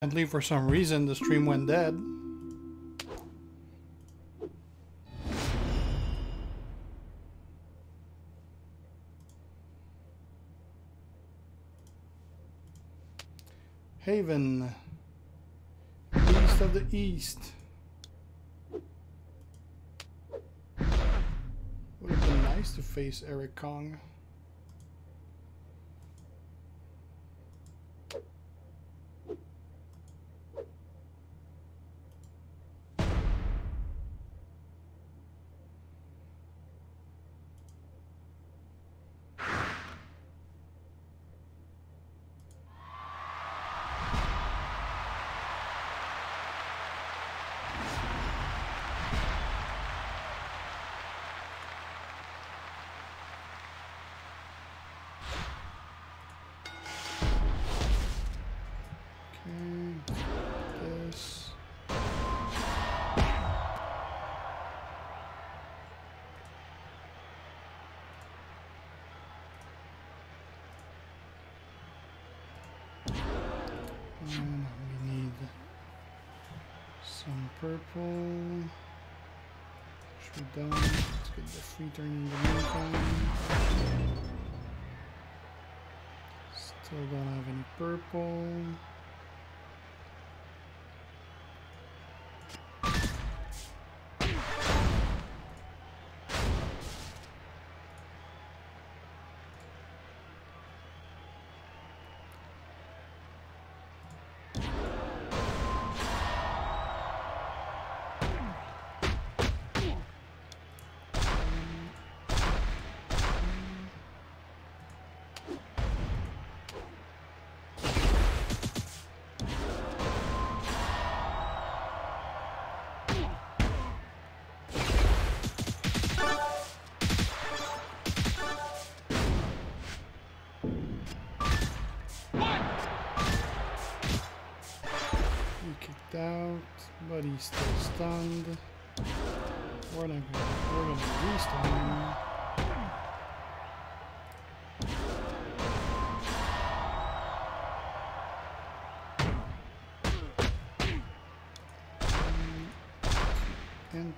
Apparently, for some reason, the stream went dead. Haven, east of the east. Would have been nice to face Eric Kong. We need some purple. Which we don't. Let's get the free turn in the meantime. Still don't have any purple. Out, but he's still stunned. We're gonna restun him. And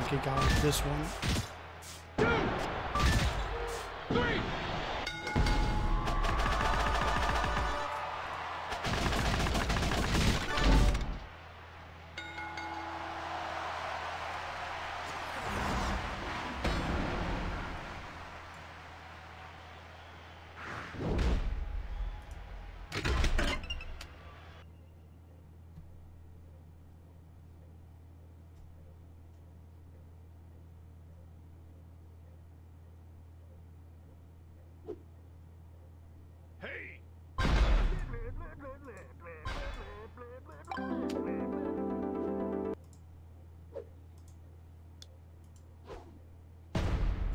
kick out of this one.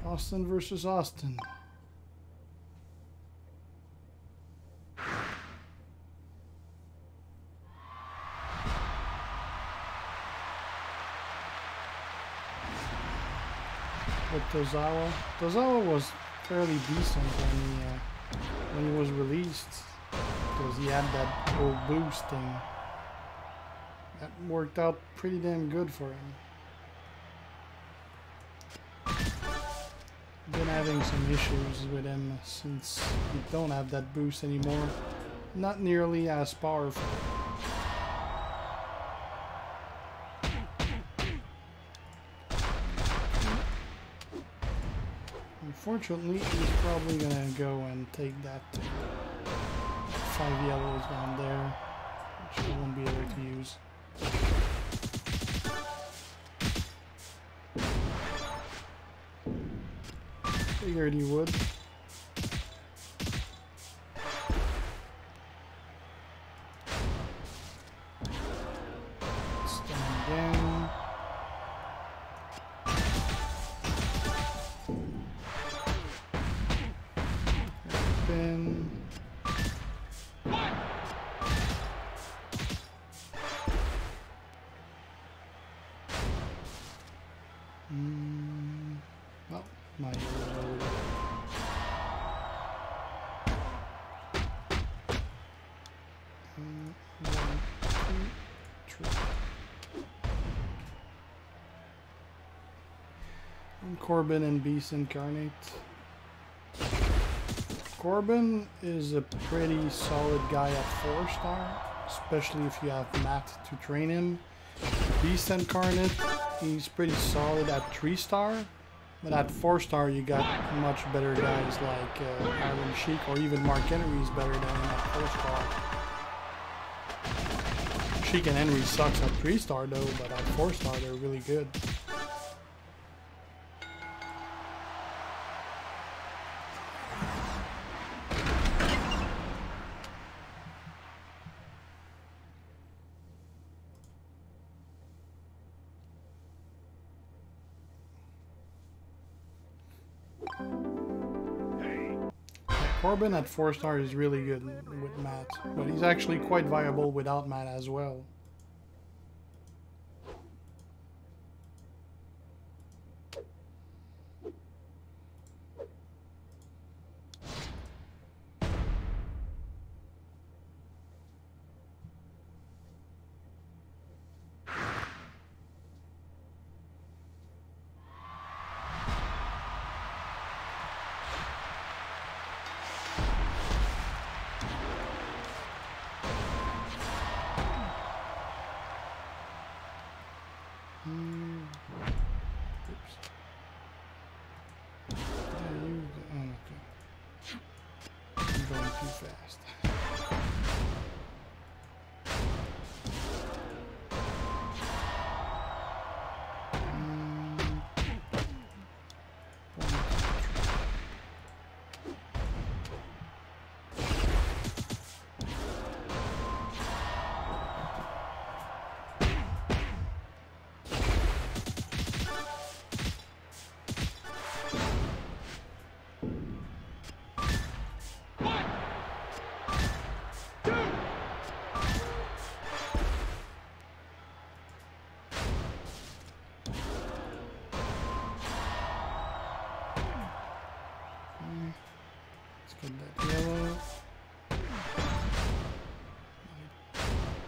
Austin versus Austin. With Tozawa. Tozawa was fairly decent when he was released, because he had that whole boost thing. That worked out pretty damn good for him. Been having some issues with him since he don't have that boost anymore. Not nearly as powerful. Unfortunately, he's probably gonna go and take that 5 yellows down there, which he won't be able to use. Figured he would. Stand down. Open. 1, 2, 3. And Corbin and Beast Incarnate. Corbin is a pretty solid guy at 4-star, especially if you have Matt to train him. Beast Incarnate, he's pretty solid at 3-star, but at 4-star you got much better guys like Iron Sheik, or even Mark Henry is better than him at 4-star. Sheik and Henry sucks at 3-star though, but at 4-star they're really good. Corbin at 4-star is really good with Matt, but he's actually quite viable without Matt as well.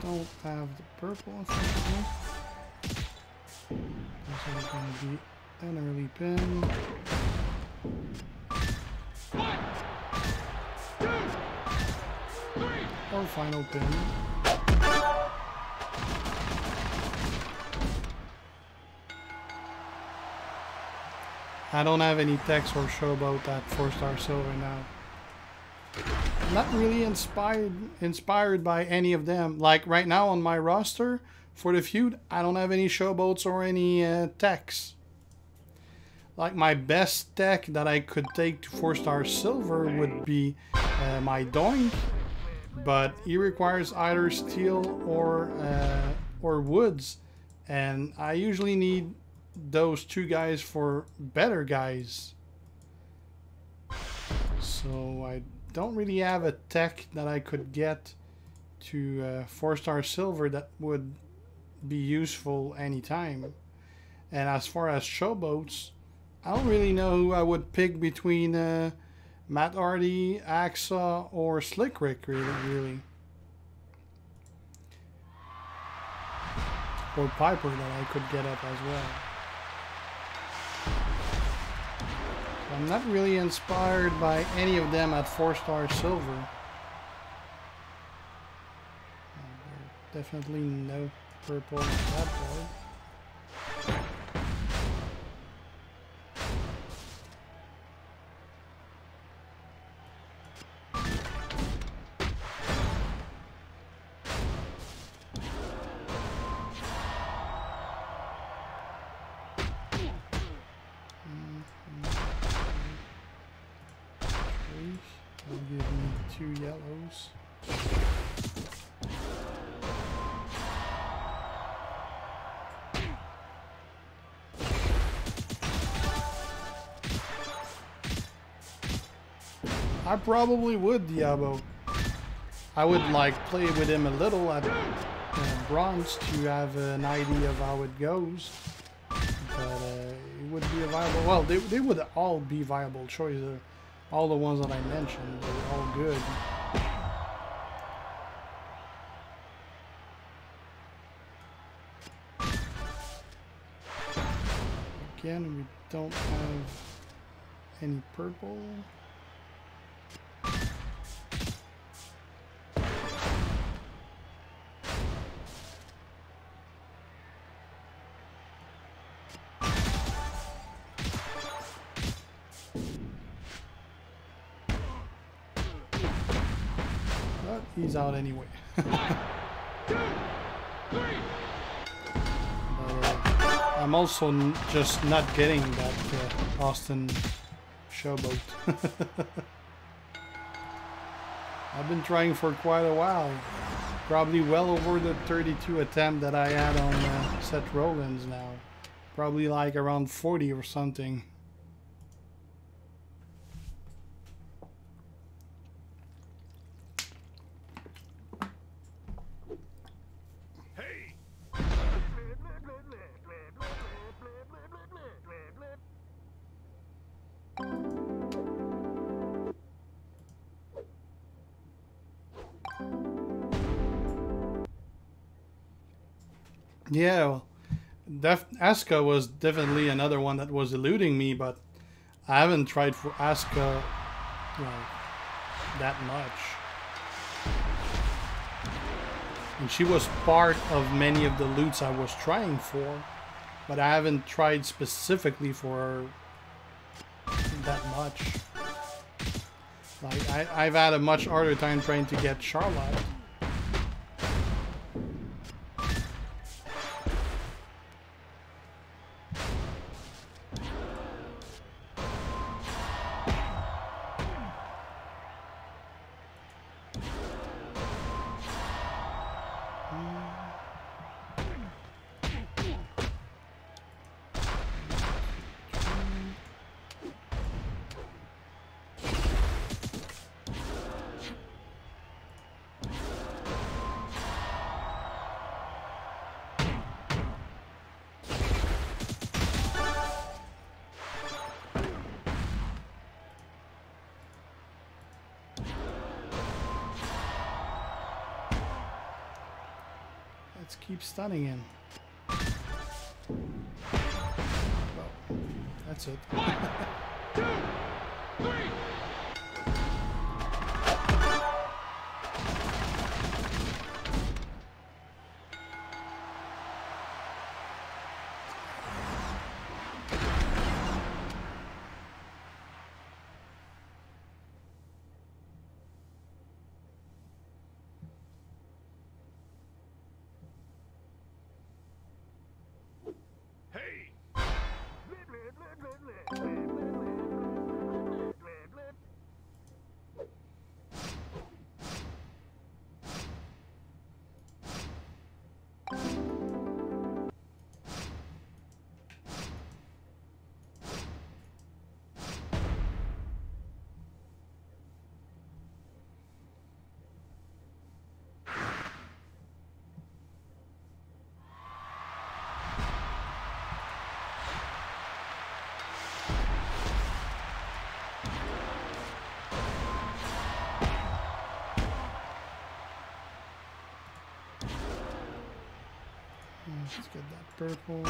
Don't have the purple in front of me. This is going to be an early pin. Or final pin. I don't have any text or showboat at 4-star silver now. I'm not really inspired by any of them. Like right now on my roster for the feud, I don't have any showboats or any techs. Like my best tech that I could take to 4-star silver would be my Doink, but he requires either steel or woods, and I usually need those two guys for better guys. So I don't really have a tech that I could get to 4-star silver that would be useful anytime. And as far as showboats, I don't really know who I would pick between Matt Hardy, Axa, or Slick Rick, really. Or Piper that I could get up as well. I'm not really inspired by any of them at 4-star silver. Definitely no purple on that board. I probably would Diabo. I would like play with him a little at bronze to have an idea of how it goes. But it would be a viable. Well, they would all be viable choices. All the ones that I mentioned, they're all good. again, we don't have any purple. But he's out anyway. I'm also just not getting that Austin showboat. I've been trying for quite a while. Probably well over the 32 attempt that I had on Seth Rollins now. Probably like around 40 or something. Yeah, well, Asuka was definitely another one that was eluding me, but I haven't tried for Asuka like that much. And she was part of many of the loots I was trying for, but I haven't tried specifically for her that much. Like I've had a much harder time trying to get Charlotte. Let's keep stunning him. Well, that's it. 2, 3. Let's get that purple.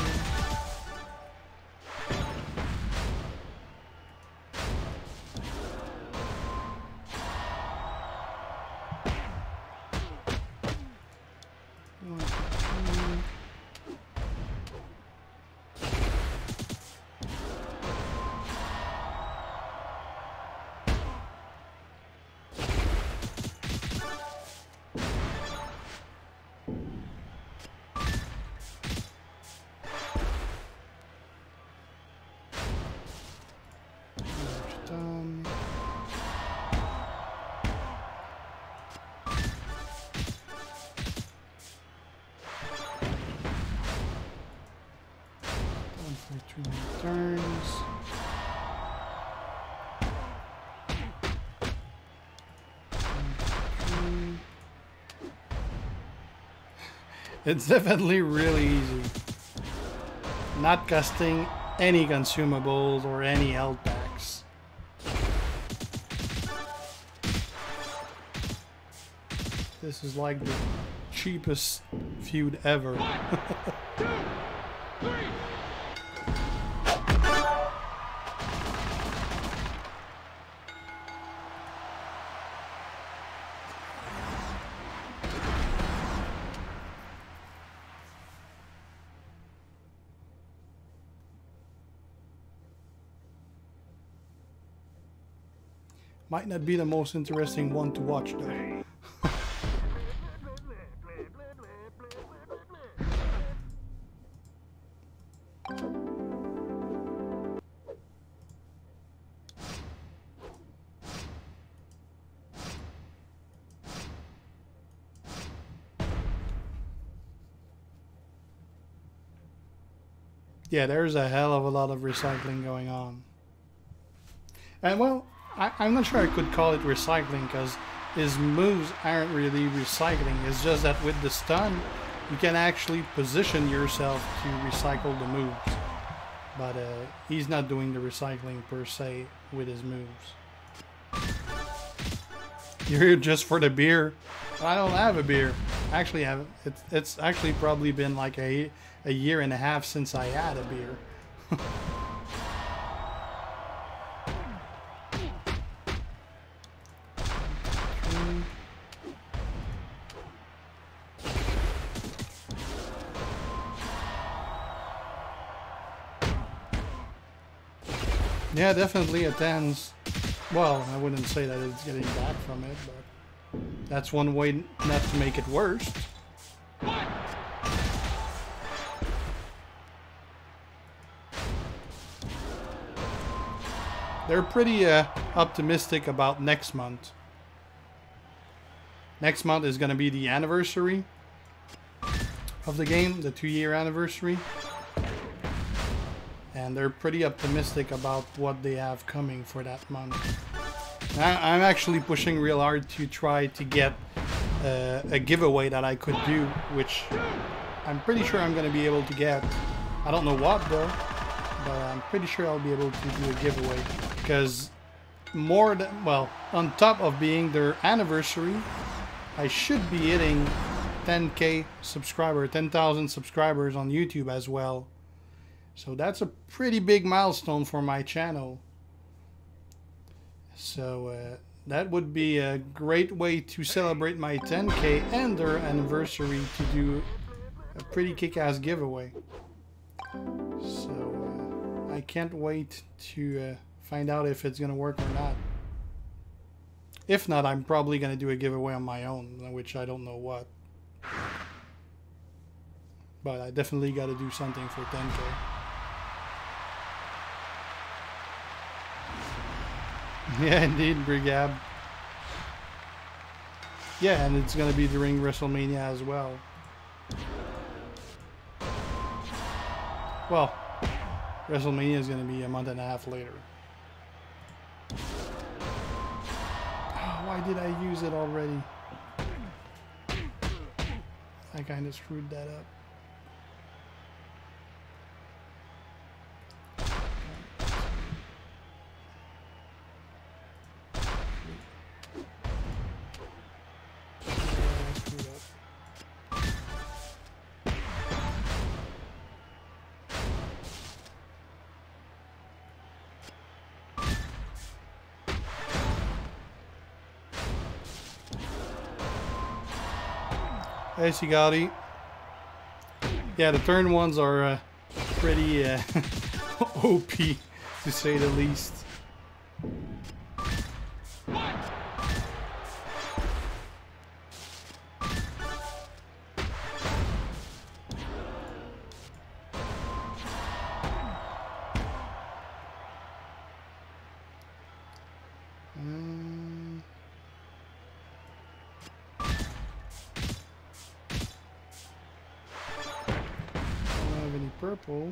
Turns. It's definitely really easy. Not costing any consumables or any health packs. This is like the cheapest feud ever. 1, 2, 3. Might not be the most interesting one to watch though. Yeah, there's a hell of a lot of recycling going on. And well, I'm not sure I could call it recycling because his moves aren't really recycling. It's just that with the stun, you can actually position yourself to recycle the moves. But he's not doing the recycling per se with his moves. You're here just for the beer. I don't have a beer. Actually, it's actually probably been like a year and a half since I had a beer. Yeah, definitely attends. Well, I wouldn't say that it's getting back from it, but that's one way not to make it worse. They're pretty optimistic about next month. Next month is going to be the anniversary of the game, the 2-year anniversary. And they're pretty optimistic about what they have coming for that month. I'm actually pushing real hard to try to get a giveaway that I could do, which I'm pretty sure I'm going to be able to get. I don't know what though, but I'm pretty sure I'll be able to do a giveaway. Because more than, well, on top of being their anniversary, I should be hitting 10K subscribers, 10,000 subscribers on YouTube as well. So that's a pretty big milestone for my channel. So that would be a great way to celebrate my 10K and their anniversary to do a pretty kick-ass giveaway. So I can't wait to find out if it's going to work or not. If not, I'm probably going to do a giveaway on my own, which I don't know what. But I definitely got to do something for 10K. Yeah, indeed, Brigab. Yeah, and it's going to be during WrestleMania as well. Well, WrestleMania is going to be a month and a half later. Oh, why did I use it already? I kind of screwed that up. Hey, Sigati. Yeah, the turn ones are pretty OP, to say the least. Purple.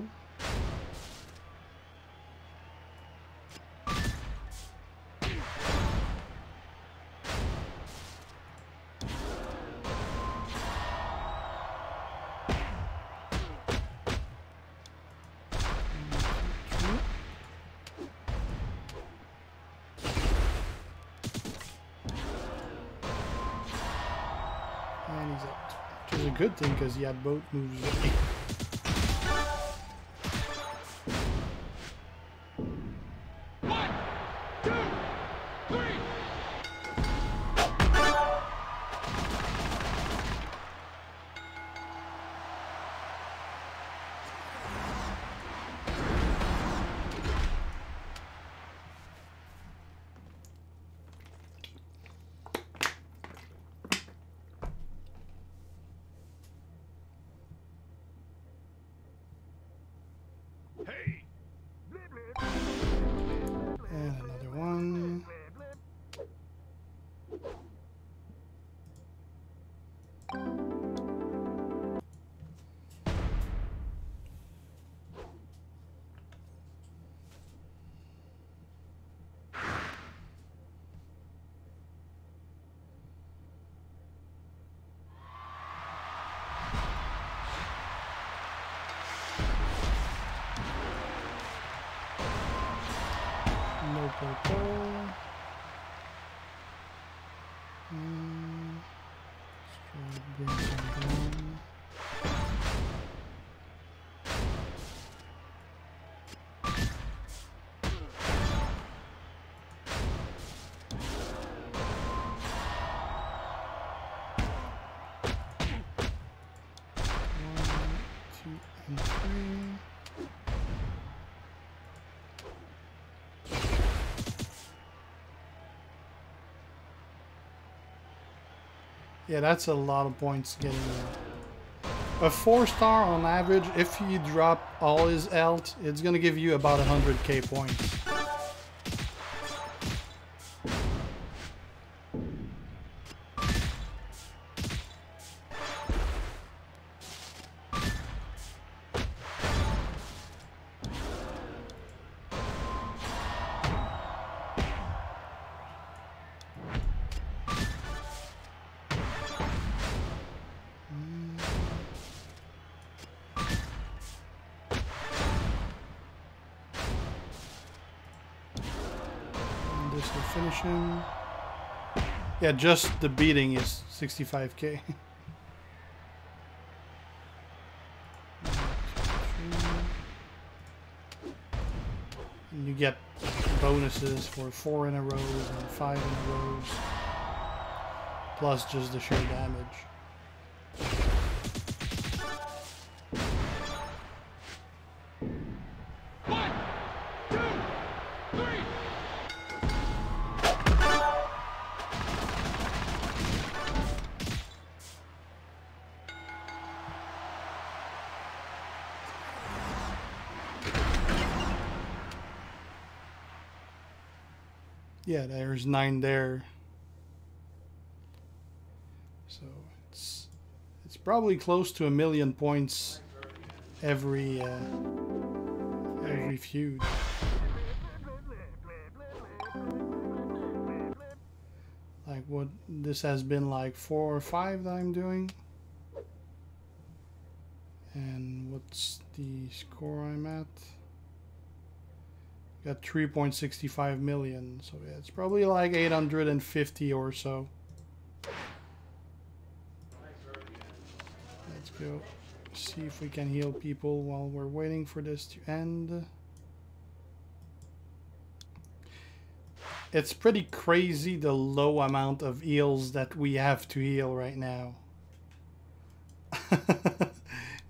And he's out. Which is a good thing because he had both moves ready. pull. Let's try to bring some down. Yeah, that's a lot of points getting there. A 4-star on average, if you drop all his health, it's gonna give you about 100k points. This will finish him. Yeah, just the beating is 65k. And you get bonuses for 4 in a row and 5 in a row, plus just the sheer damage. Yeah, there's 9 there. So it's probably close to 1,000,000 points every feud. Like what this has been like 4 or 5 that I'm doing. And what's the score I'm at? Got 3.65 million, so yeah, it's probably like 850 or so. Let's go see if we can heal people while we're waiting for this to end. It's pretty crazy the low amount of heals that we have to heal right now.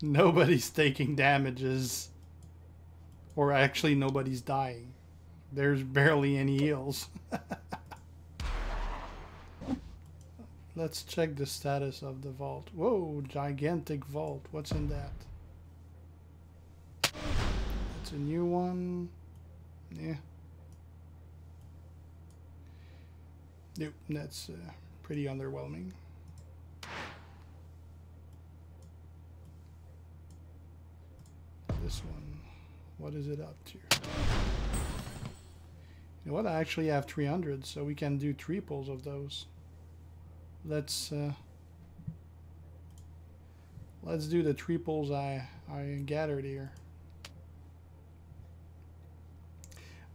Nobody's taking damages. Or actually nobody's dying. There's barely any heals. Let's check the status of the vault. Whoa, gigantic vault. What's in that? It's a new one. Yeah. Nope, that's pretty underwhelming. This one. What is it up to? You know what? I actually have 300, so we can do triples of those. Let's do the triples I gathered here.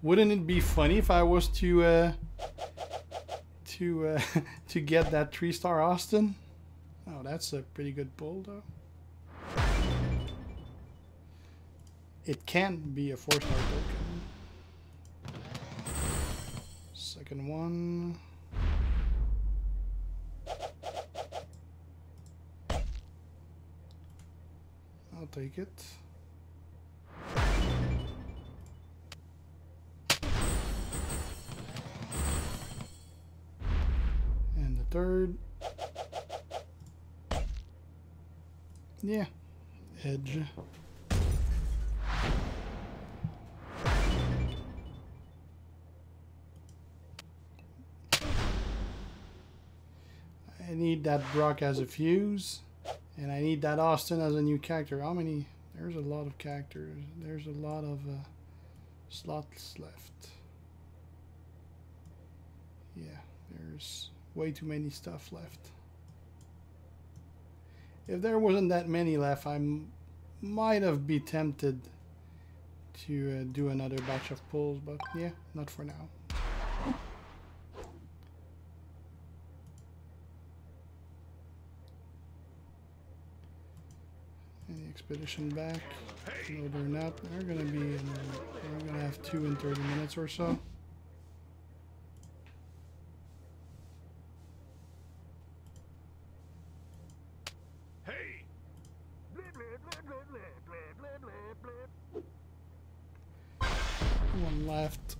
Wouldn't it be funny if I was to to get that 3-star Austin? Oh, that's a pretty good pull though. It can't be a 4-star token. Second one. I'll take it. And the third. Yeah. Edge. I need that Brock as a fuse, and I need that Austin as a new character. How many? There's a lot of characters. There's a lot of slots left. Yeah, there's way too many stuff left. If there wasn't that many left, I might have been tempted to do another batch of pulls, but yeah, not for now. Expedition back. No, they're not. They're gonna be in, we're gonna have 2 in 30 minutes or so. Hey. One left.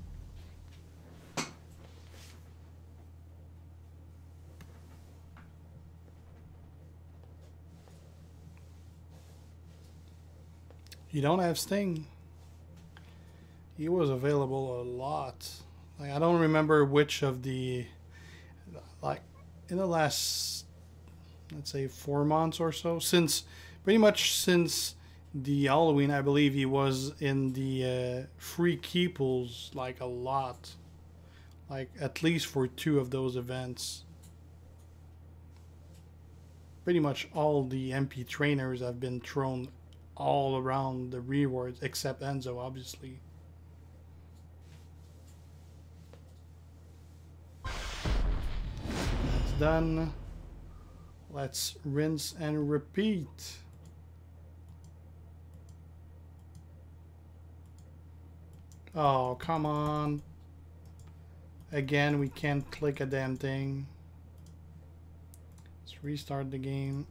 You don't have Sting. He was available a lot. Like, I don't remember which of the, like, in the last, let's say 4 months or so, since pretty much since the Halloween, I believe he was in the free key pools like a lot, like at least for 2 of those events. Pretty much all the MP trainers have been thrown all around the rewards, except Enzo, obviously. That's done. Let's rinse and repeat. Oh, come on. Again, we can't click a damn thing. Let's restart the game.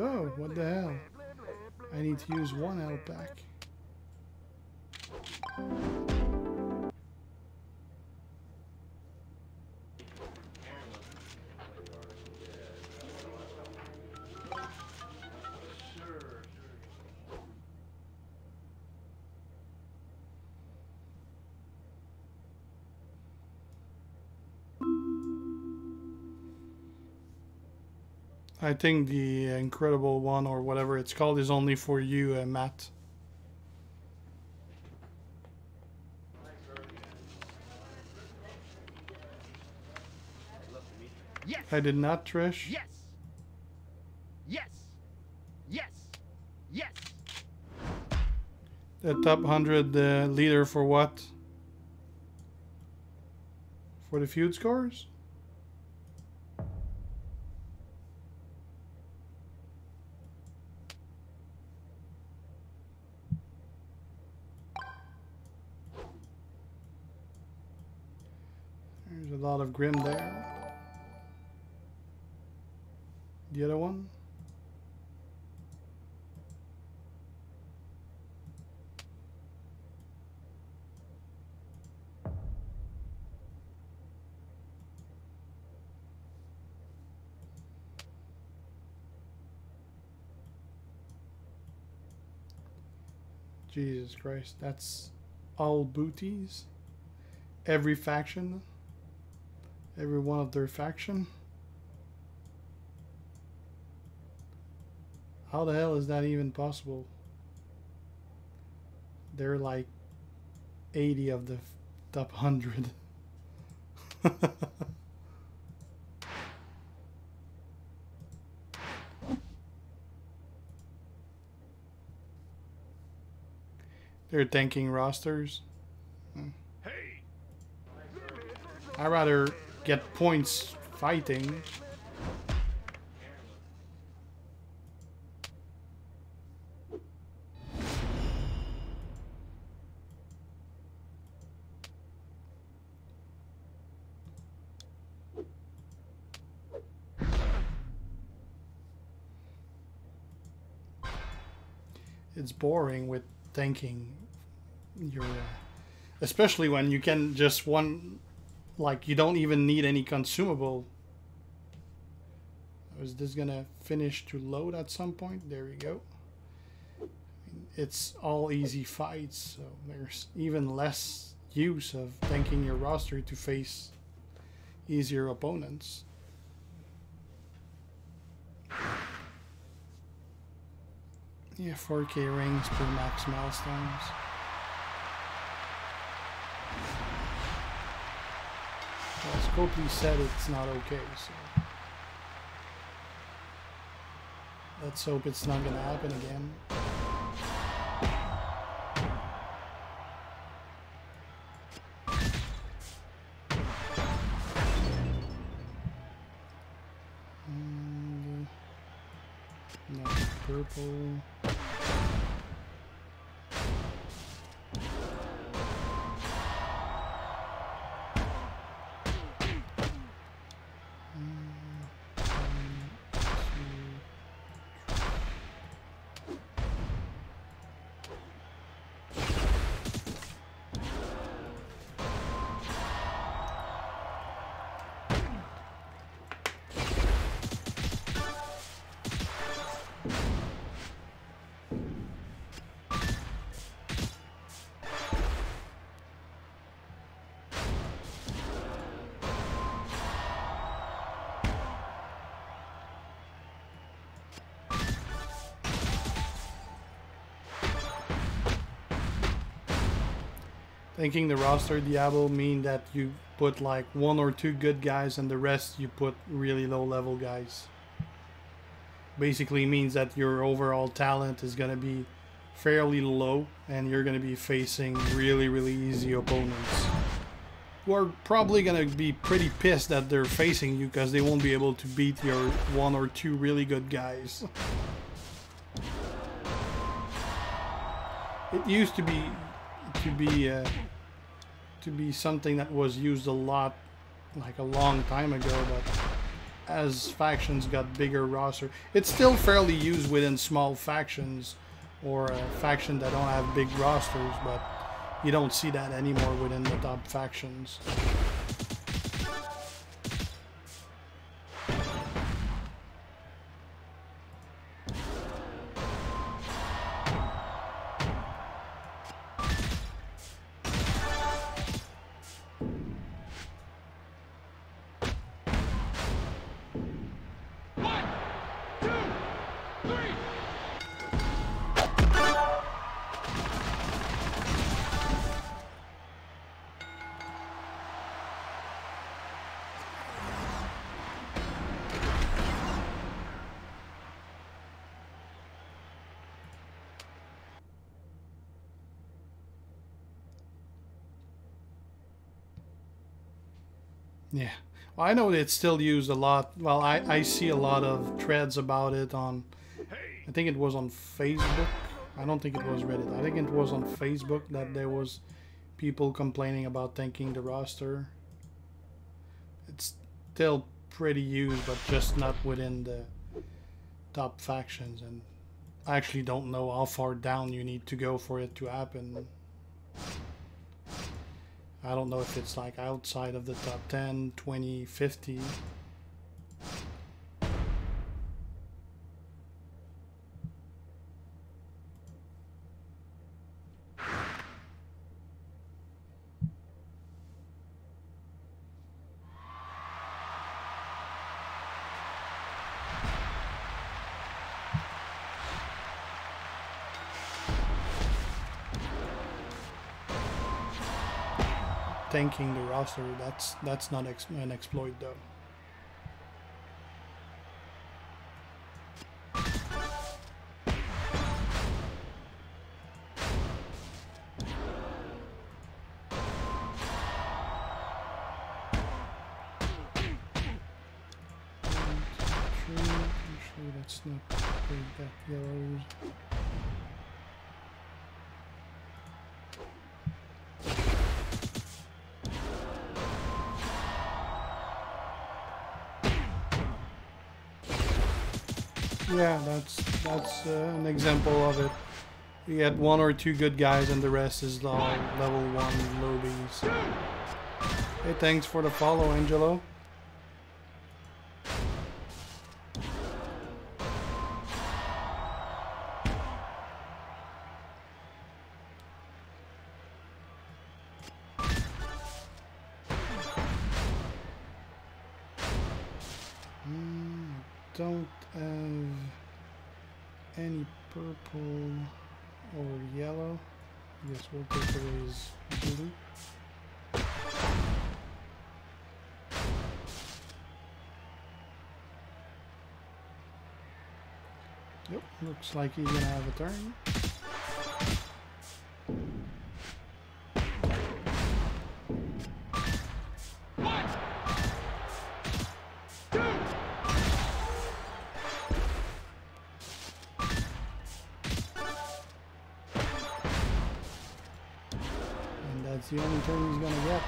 Oh, what the hell? I need to use 1 health pack. I think the incredible one, or whatever it's called, is only for you, Matt. Yes. I did not, Trish. Yes. Yes. Yes. Yes. The top 100 leader for what? For the feud scores? There's a lot of Grim there. The other one? Jesus Christ, that's all booties? Every faction? Every one of their faction? How the hell is that even possible? They're like 80 of the top 100. They're tanking rosters. Hey. I'd rather get points fighting. It's boring with tanking your especially when you can just like you don't even need any consumable. Is this gonna finish to load at some point? There we go. it's all easy fights, so there's even less use of tanking your roster to face easier opponents. Yeah, 4K rings per max milestones. As Copley said, it's not okay, so let's hope it's not gonna happen again. And, no, purple. Thinking the roster Diablo mean that you put like 1 or 2 good guys and the rest you put really low level guys. Basically means that your overall talent is going to be fairly low and you're going to be facing really easy opponents who are probably going to be pretty pissed that they're facing you because they won't be able to beat your 1 or 2 really good guys. It used to be something that was used a lot like a long time ago, but as factions got bigger roster, it's still fairly used within small factions or a faction that don't have big rosters, but you don't see that anymore within the top factions. Yeah, well, I know it's still used a lot. Well, I see a lot of threads about it on, I think it was on Facebook. I don't think it was Reddit. I think it was on Facebook that there was people complaining about tanking the roster. It's still pretty used, but just not within the top factions. And I actually don't know how far down you need to go for it to happen. I don't know if it's like outside of the top 10, 20, 50. Tanking the roster, that's not an exploit though. Actually, let's not break that yellows. Yeah, that's an example of it. You get 1 or 2 good guys and the rest is all level 1 lobies. Hey, thanks for the follow, Angelo. don't have any purple or yellow. I guess we'll take away his blue. Yep, looks like he's gonna have a turn. And that's the only turn he's gonna get.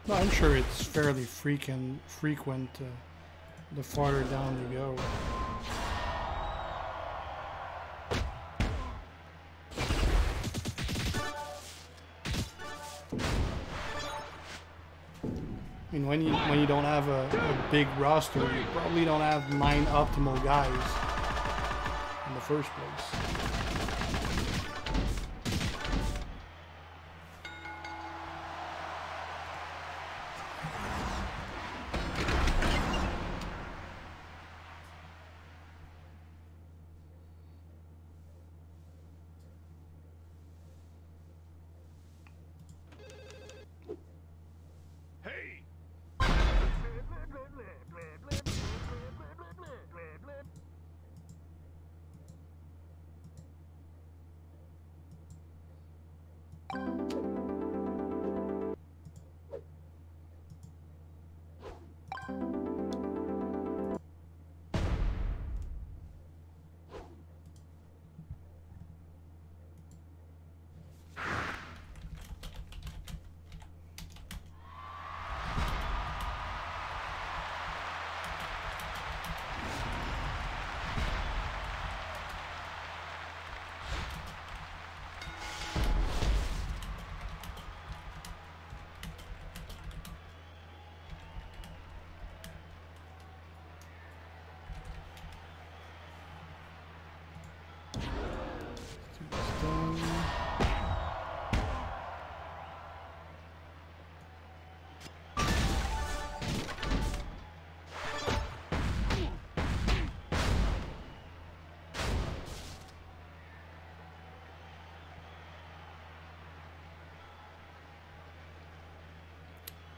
No, I'm sure it's fairly frequent the farther down you go. I mean, when you don't have a big roster, you probably don't have 9 optimal guys in the first place.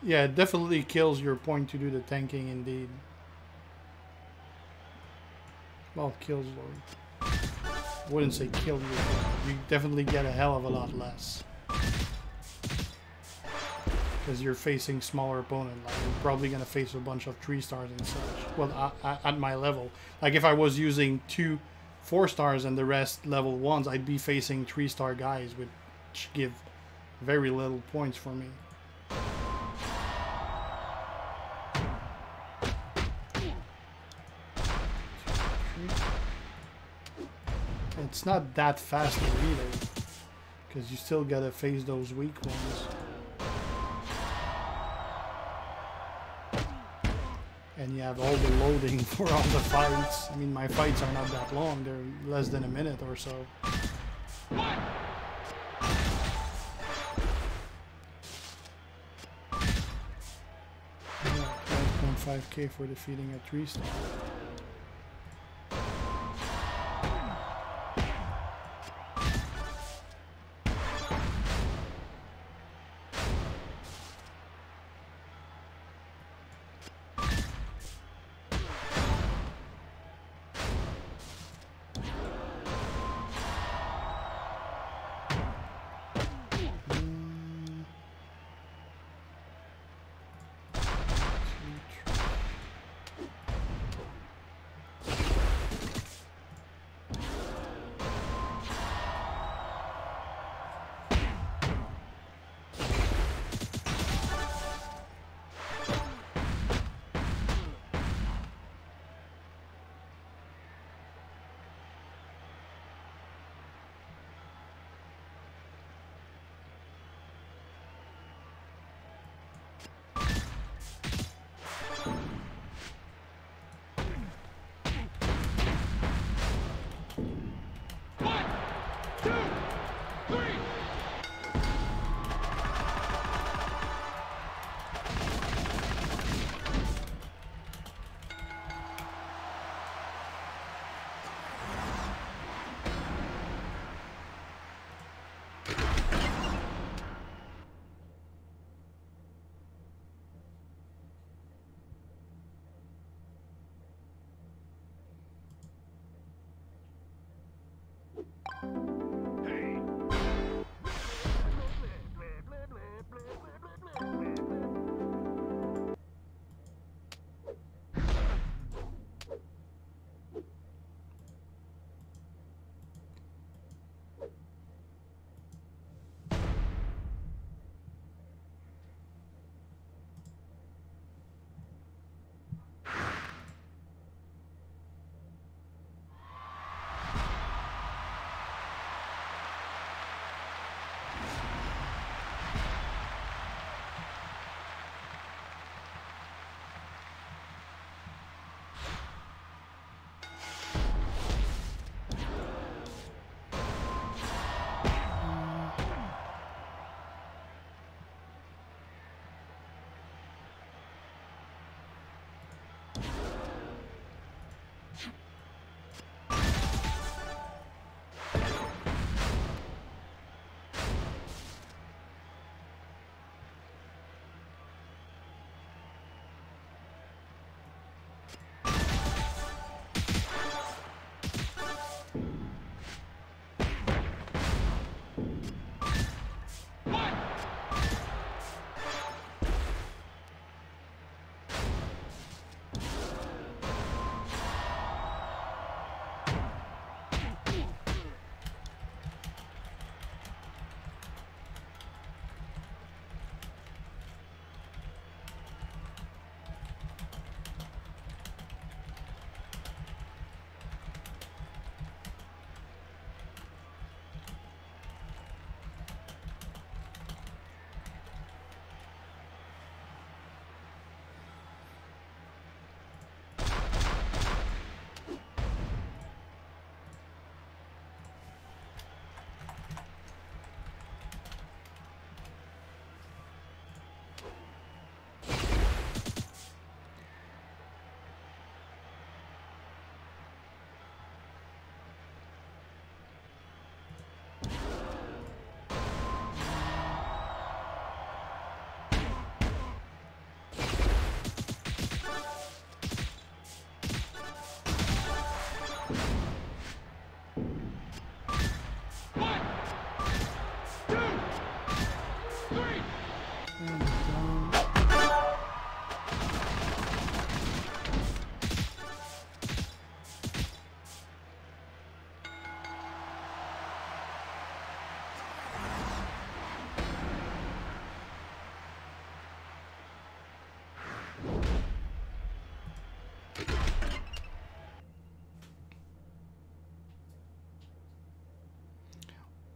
Yeah, it definitely kills your point to do the tanking indeed. Well, kills Lord. I wouldn't say kill you, but you definitely get a hell of a lot less. Because you're facing smaller opponent. Like, you're probably going to face a bunch of 3 stars and such. Well, at my level. Like, if I was using 2 4 stars and the rest level 1s, I'd be facing 3-star guys, which give very little points for me. It's not that fast either, because you still gotta face those weak ones. And you have all the loading for all the fights. I mean, my fights are not that long, they're less than a minute or so. 5K for defeating a 3-star.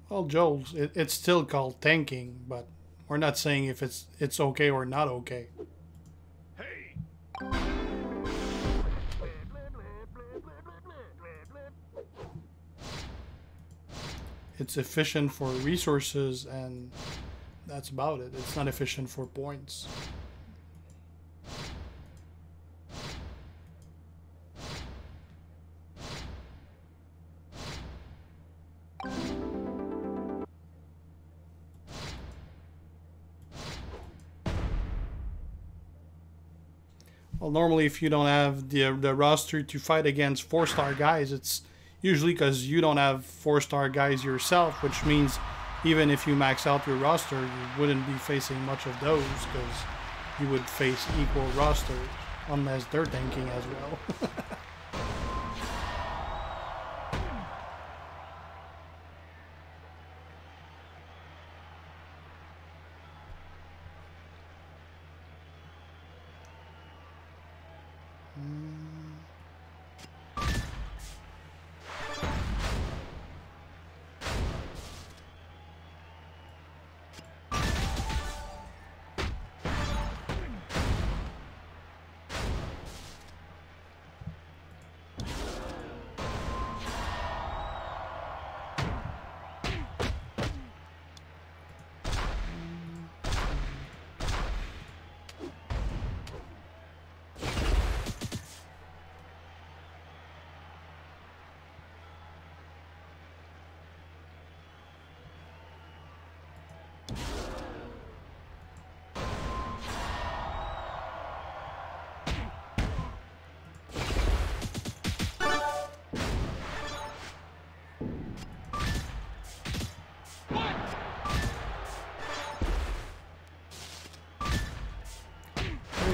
Well, Joel, it's still called tanking, but we're not saying if it's okay or not okay. Hey! It's efficient for resources, and that's about it. It's not efficient for points. Well, normally if you don't have the roster to fight against 4-star guys, it's usually because you don't have 4-star guys yourself, which means even if you max out your roster, you wouldn't be facing much of those because you would face equal rosters unless they're tanking as well.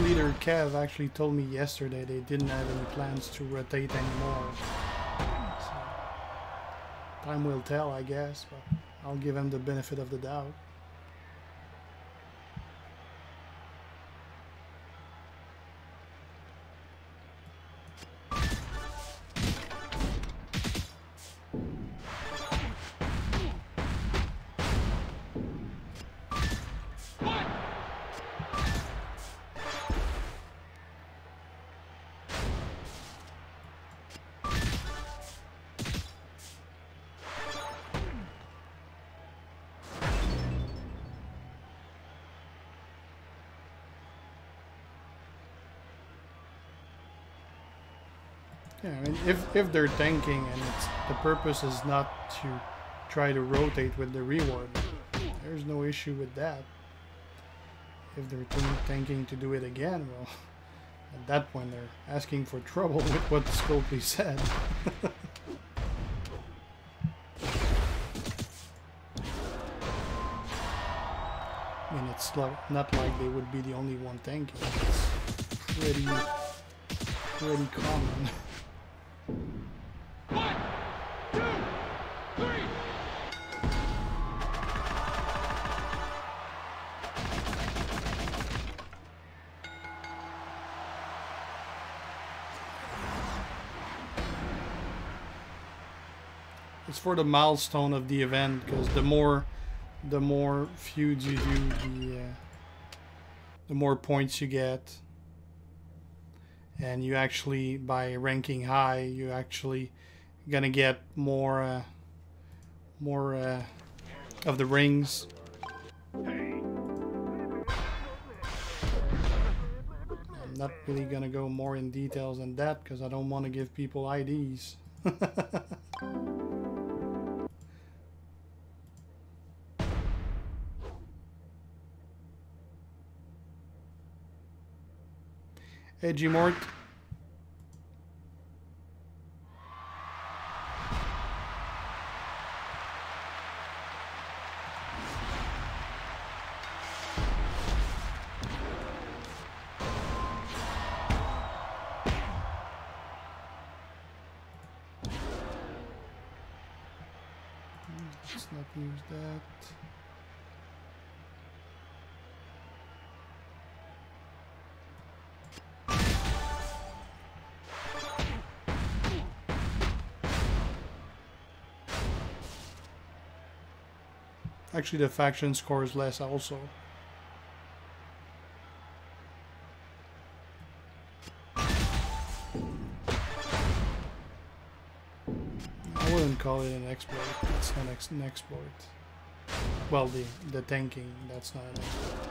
Leader Kev actually told me yesterday they didn't have any plans to rotate anymore. So, time will tell, I guess, but I'll give him the benefit of the doubt. Yeah, I mean, if they're tanking and the purpose is not to try to rotate with the reward, there's no issue with that. If they're tanking to do it again, well, at that point they're asking for trouble with what Scopely said. I mean, it's not like they would be the only one tanking. It's pretty common. 1, 2, 3. It's for the milestone of the event, because the more feuds you do, the more points you get. And you actually, by ranking high, you actually gonna get more of the rings. I'm not really gonna go more in details than that because I don't want to give people IDs. Hey, G-Mort. Let's not use that. Actually, the faction scores less also. I wouldn't call it an exploit. It's not an exploit. Well, the tanking, that's not an exploit.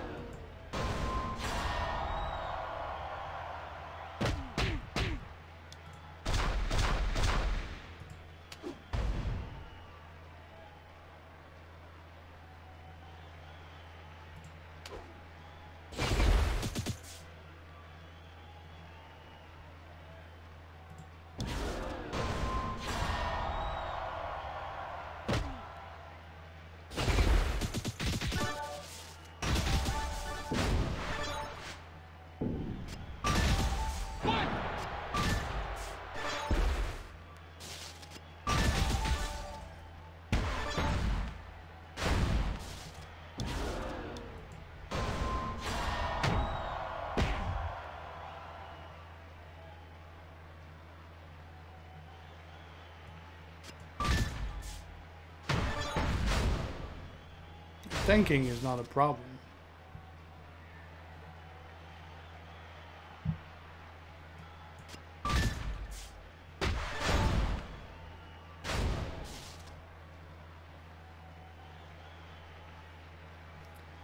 Tanking is not a problem.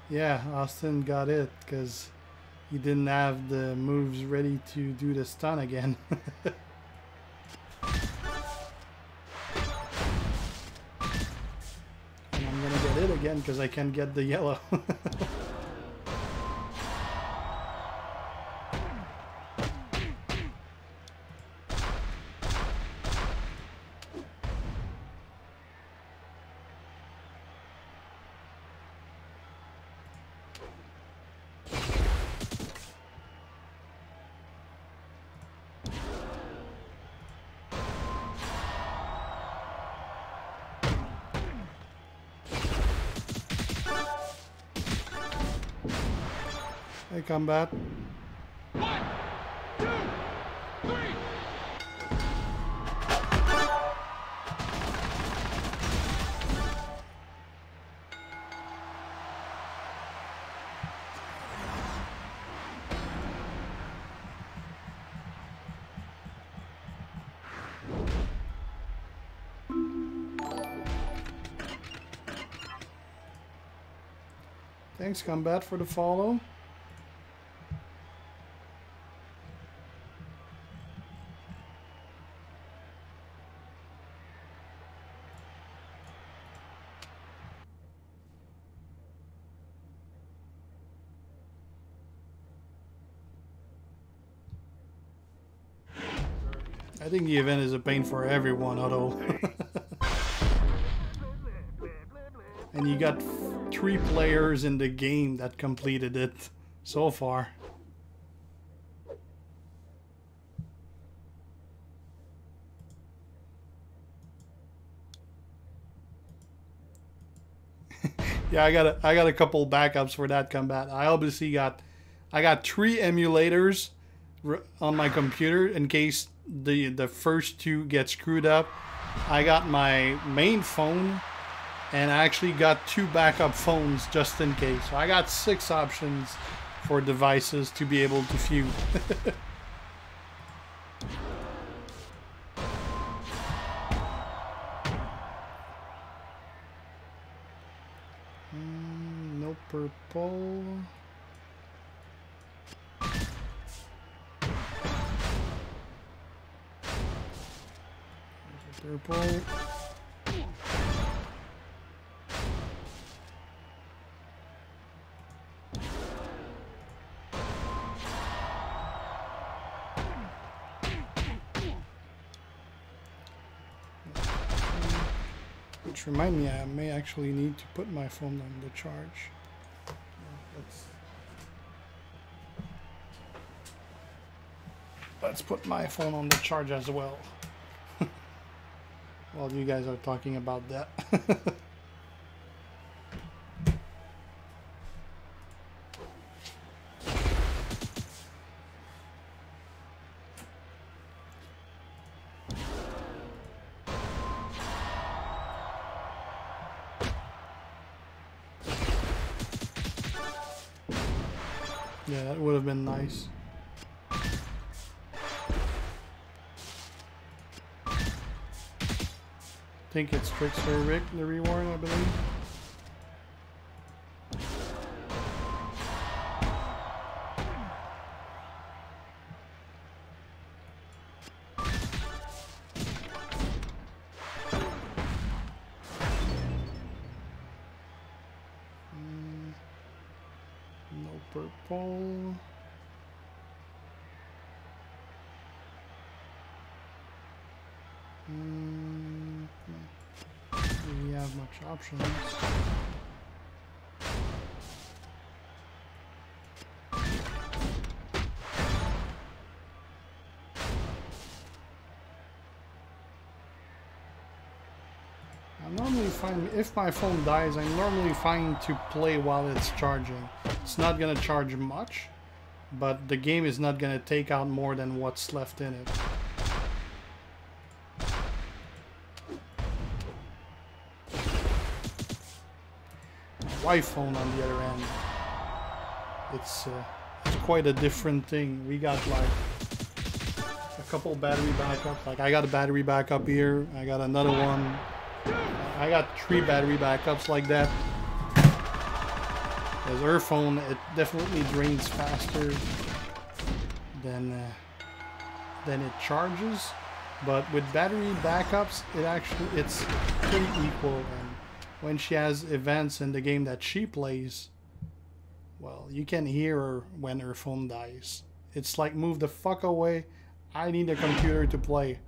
Yeah, Austin got it because he didn't have the moves ready to do the stun again. Again because I can get the yellow. Hey, combat. 1, 2, 3. Thanks, combat, for the follow. I think the event is a pain for everyone, Otto. And you got 3 players in the game that completed it so far. Yeah, I got a couple backups for that combat. I obviously got 3 emulators on my computer in case the first 2 get screwed up. I got my main phone and I actually got 2 backup phones just in case. So I got 6 options for devices to be able to feud. No purple. Purple. Which remind me, I may actually need to put my phone on the charge. Let's put my phone on the charge as well. While you guys are talking about that. Yeah, that would have been nice. I think it's Trickster Rick, the reward, I believe. No purple. We have much options. I'm normally fine if my phone dies. I'm normally fine to play while it's charging. It's not gonna charge much, but the game is not gonna take out more than what's left in it. Wife's phone on the other end, it's quite a different thing. We got like a couple battery backups. Like I got a battery backup here, I got another one, I got 3 battery backups like that. As her phone, it definitely drains faster than it charges, but with battery backups it's pretty equal. And when she has events in the game that she plays, well, you can hear her when her phone dies. It's like, move the fuck away, I need a computer to play.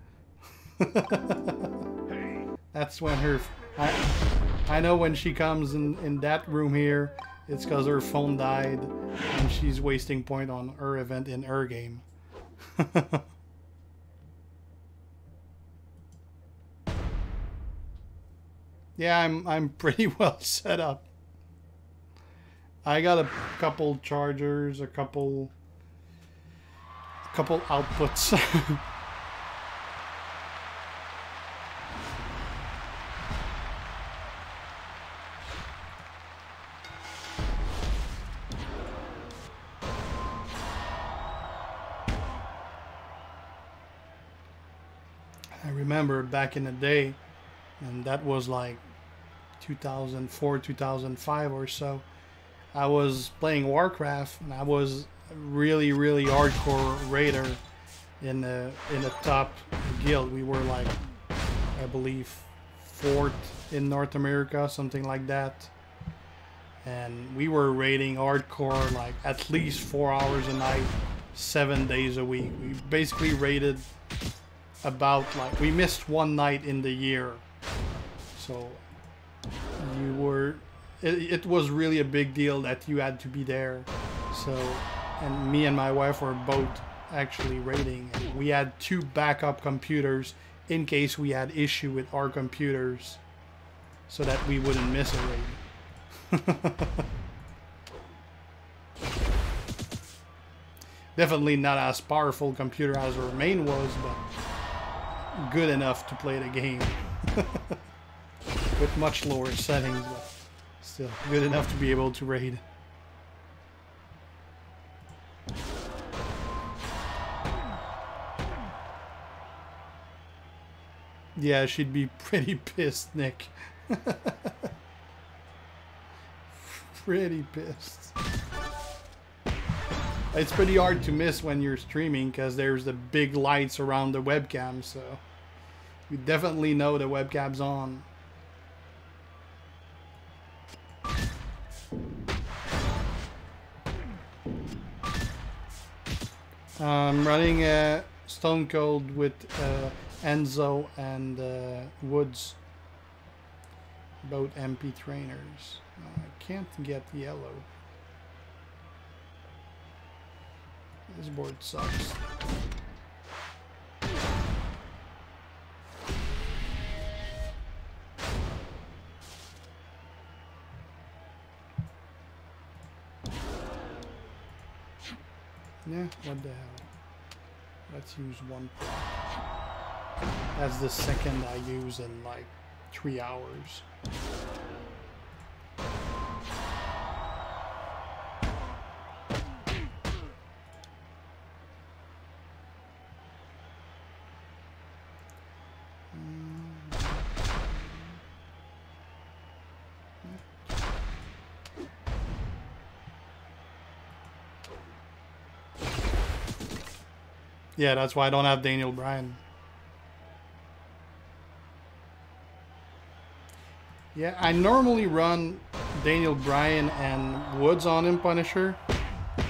That's when her... I know when she comes in that room here, it's because her phone died and she's wasting point on her event in her game. Yeah, I'm pretty well set up. I got a couple chargers, a couple outputs. I remember back in the day, and that was like 2004, 2005 or so, I was playing Warcraft, and I was really hardcore raider in the top guild. We were like, I believe, 4th in North America, something like that. And we were raiding hardcore like at least 4 hours a night, 7 days a week. We basically raided about, like, we missed one night in the year. So you were, it was really a big deal that you had to be there. So, and me and my wife were both actually raiding, and we had 2 backup computers in case we had issue with our computers, so that we wouldn't miss a raid. Definitely not as powerful computer as our main was, but good enough to play the game. With much lower settings, but still good enough to be able to raid. Yeah, she'd be pretty pissed, Nick. Pretty pissed. It's pretty hard to miss when you're streaming because there's the big lights around the webcam, so you definitely know the webcam's on. I'm running Stone Cold with Enzo and Woods, both MP trainers. I can't get yellow. This board sucks. Yeah, what the hell. Let's use one prop. That's the second I use in like 3 hours. Yeah, that's why I don't have Daniel Bryan. Yeah, I normally run Daniel Bryan and Woods on him, Punisher.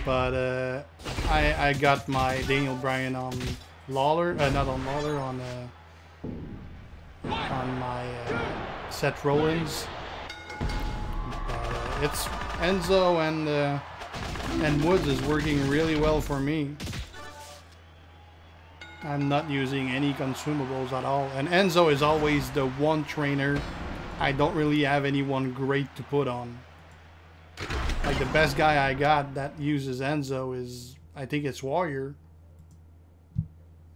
But I got my Daniel Bryan on Lawler, not on Lawler, on my Seth Rollins. But it's Enzo and Woods is working really well for me. I'm not using any consumables at all. And Enzo is always the one trainer I don't really have anyone great to put on. Like the best guy I got that uses Enzo is, I think it's Warrior.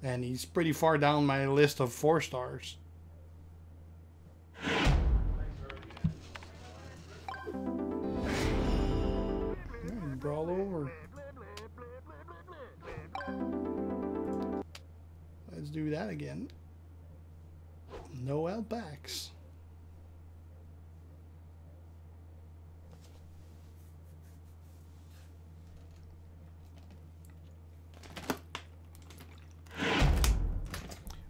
And he's pretty far down my list of 4 stars. Brawl over. Let's do that again. No L packs.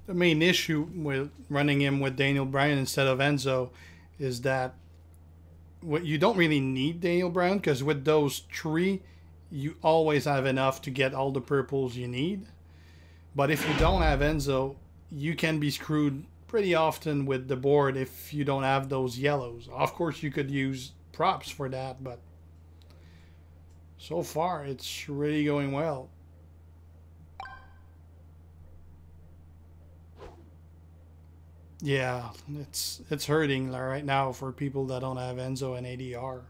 The main issue with running him with Daniel Bryan instead of Enzo is that you don't really need Daniel Bryan, because with those 3 you always have enough to get all the purples you need. But if you don't have Enzo, you can be screwed pretty often with the board if you don't have those yellows. Of course you could use props for that, but so far it's really going well. Yeah, it's hurting right now for people that don't have Enzo and ADR.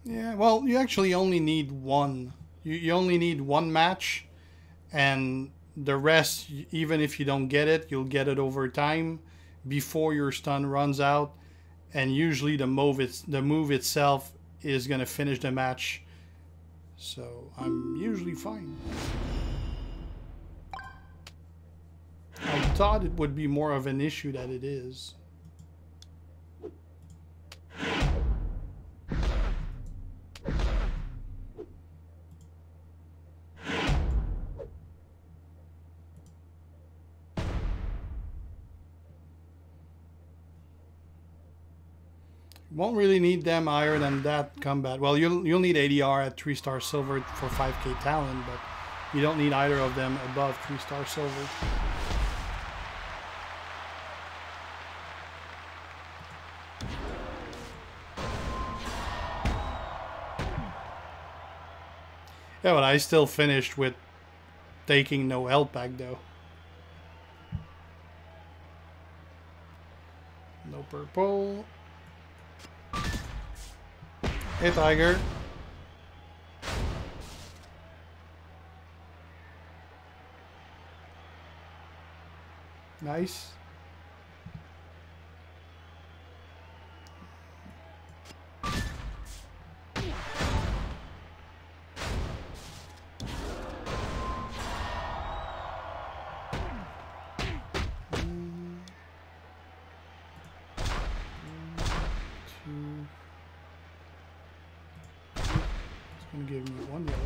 Yeah, well, you actually only need one. You only need one match, and the rest, even if you don't get it, you'll get it over time before your stun runs out. And usually the move itself is gonna finish the match. So I'm usually fine. I thought it would be more of an issue than it is. Won't really need them higher than that combat. Well, you'll need ADR at 3-star silver for 5k talent, but you don't need either of them above 3-star silver. Yeah, but I still finished with taking no L pack though. No purple. Hey, Tiger. Nice. Give me one yellow.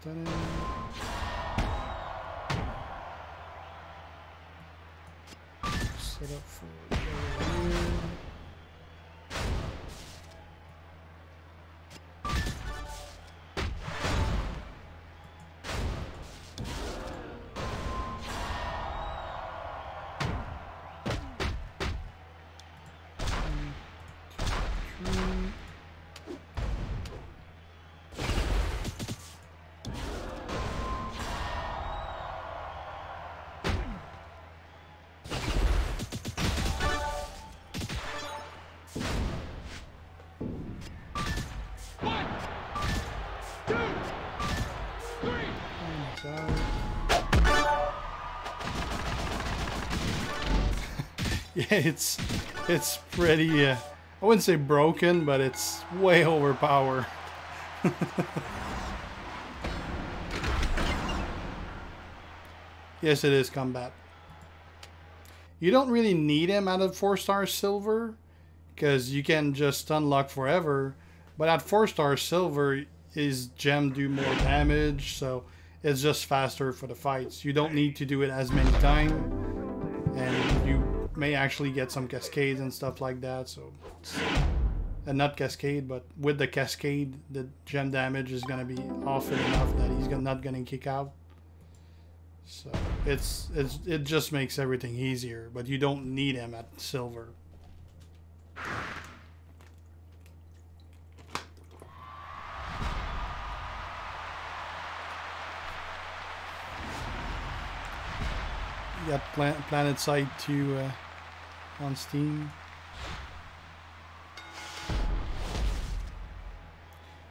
Stunning. Set up for Yeah, it's pretty, I wouldn't say broken, but it's way overpowered. Yes, it is combat. You don't really need him at a 4-star silver, because you can just unlock forever. But at 4-star silver, his gem do more damage, so it's just faster for the fights. You don't need to do it as many times, and you may actually get some cascades and stuff like that. So, and not cascade, but with the cascade, the gem damage is gonna be often enough that he's not gonna kick out. So it just makes everything easier, but you don't need him at silver. You got Planet Side 2 on Steam.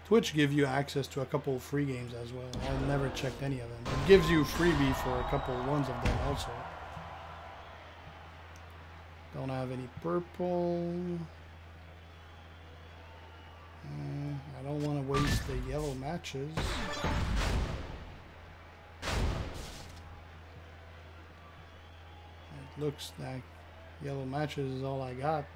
Twitch gives you access to a couple of free games as well. I've never checked any of them. It gives you a freebie for a couple ones of them also. Don't have any purple. I don't want to waste the yellow matches. It looks like yellow matches is all I got.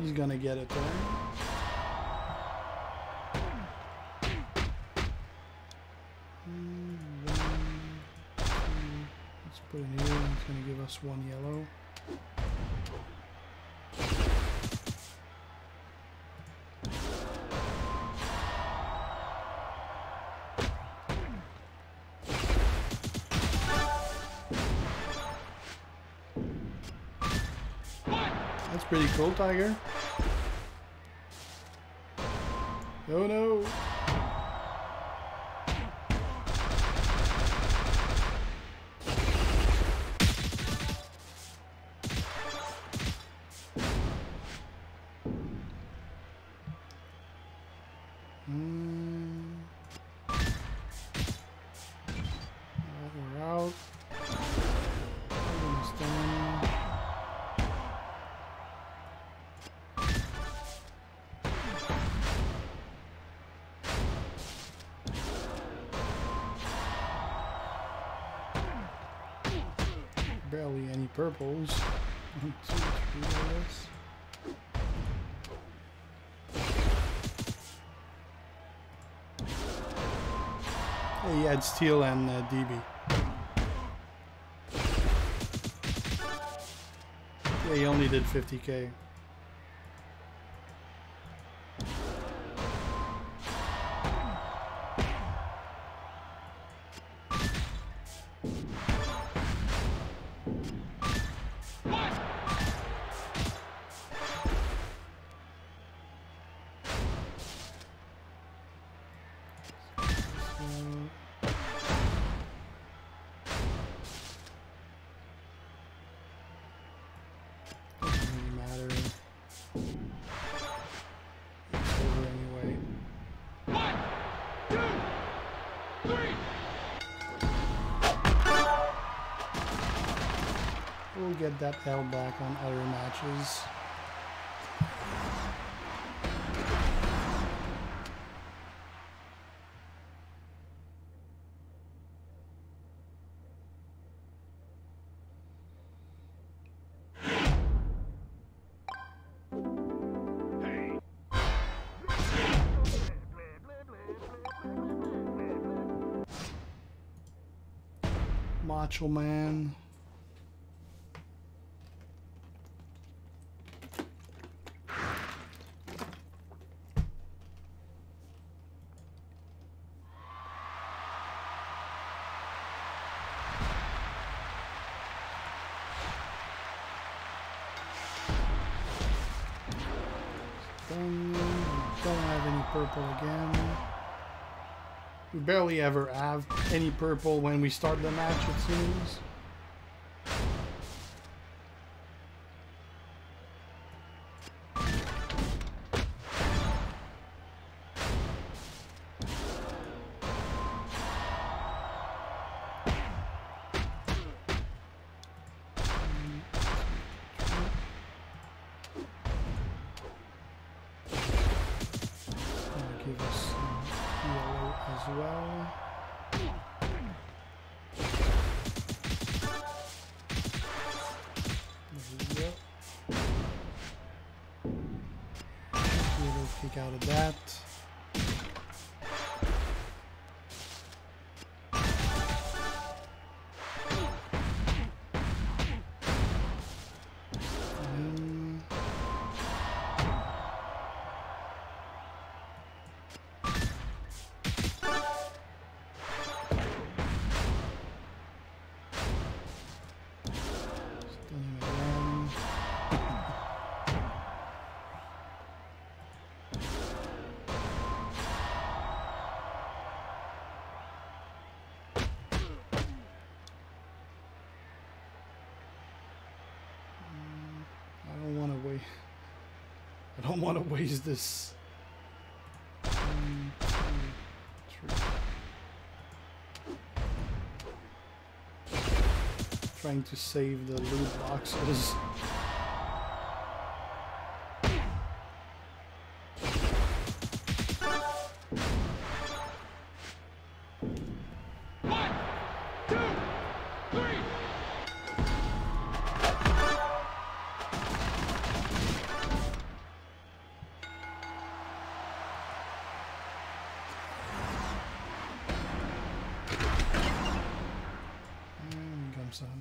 He's gonna get it there. Let's put it here. It's gonna give us 1 yellow. That's pretty cool, Tiger. Oh no. We're out. Barely any purples. 1, 2, 3, I guess. He had steel and DB. Yeah, he only did 50k. We'll get that L back on other matches. Macho Man. Don't have any purple again. We barely ever have any purple when we start the match, it seems. as well. There we go. Little kick out of that. I don't want to waste this. 1, 2, 3. Trying to save the loot boxes.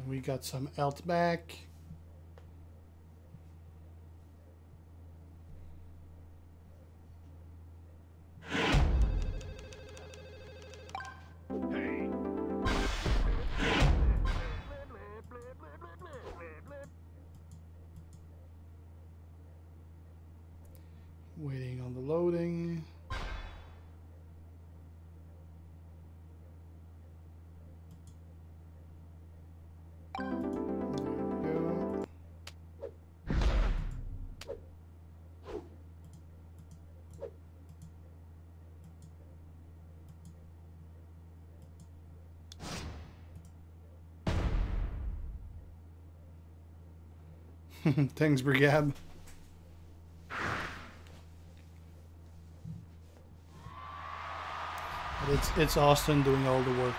We got some health back. Hey. Waiting on the loading. Thanks, Brigab. But it's Austin doing all the work.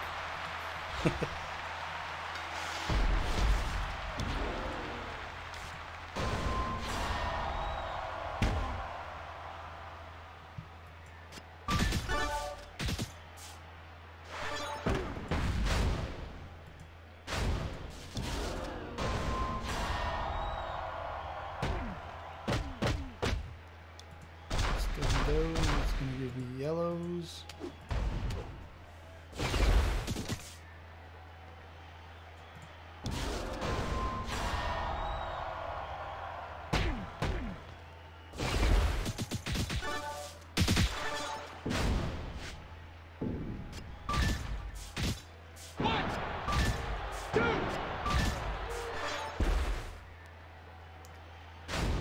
It's gonna give me yellows.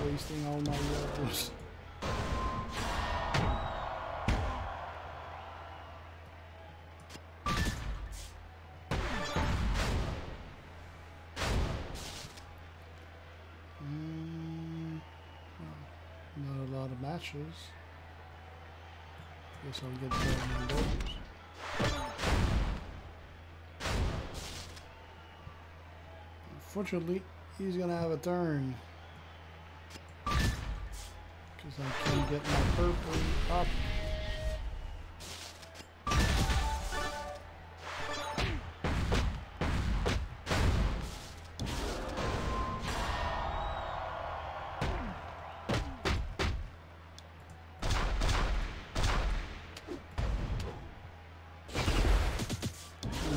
Wasting all my yellows. Not a lot of matches. Guess I'll get better in those. Unfortunately, he's gonna have a turn. Because I can't get my purple up.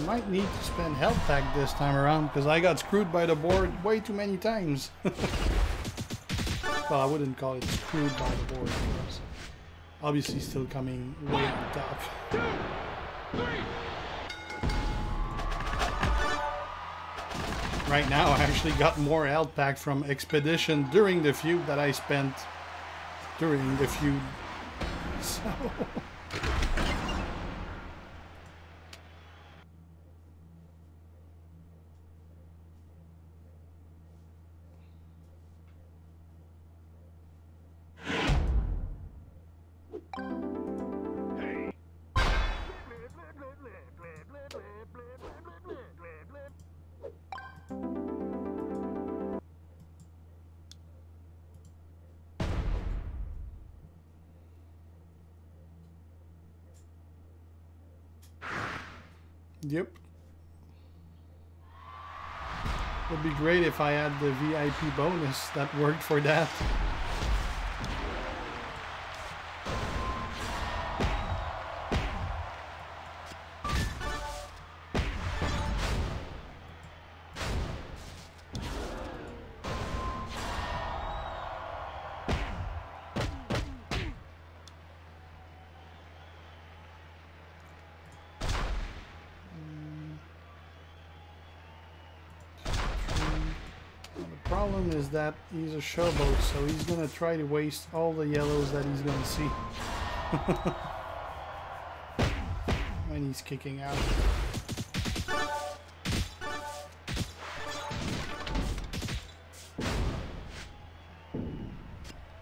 Might need to spend health pack this time around because I got screwed by the board way too many times. Well, I wouldn't call it screwed by the board because obviously still coming way on top. 2, 3. Right now I actually got more health pack from Expedition during the feud that I spent during the feud. So Yep. Would be great if I had the VIP bonus that worked for that. Is that he's a showboat, so he's gonna try to waste all the yellows that he's gonna see when he's kicking out.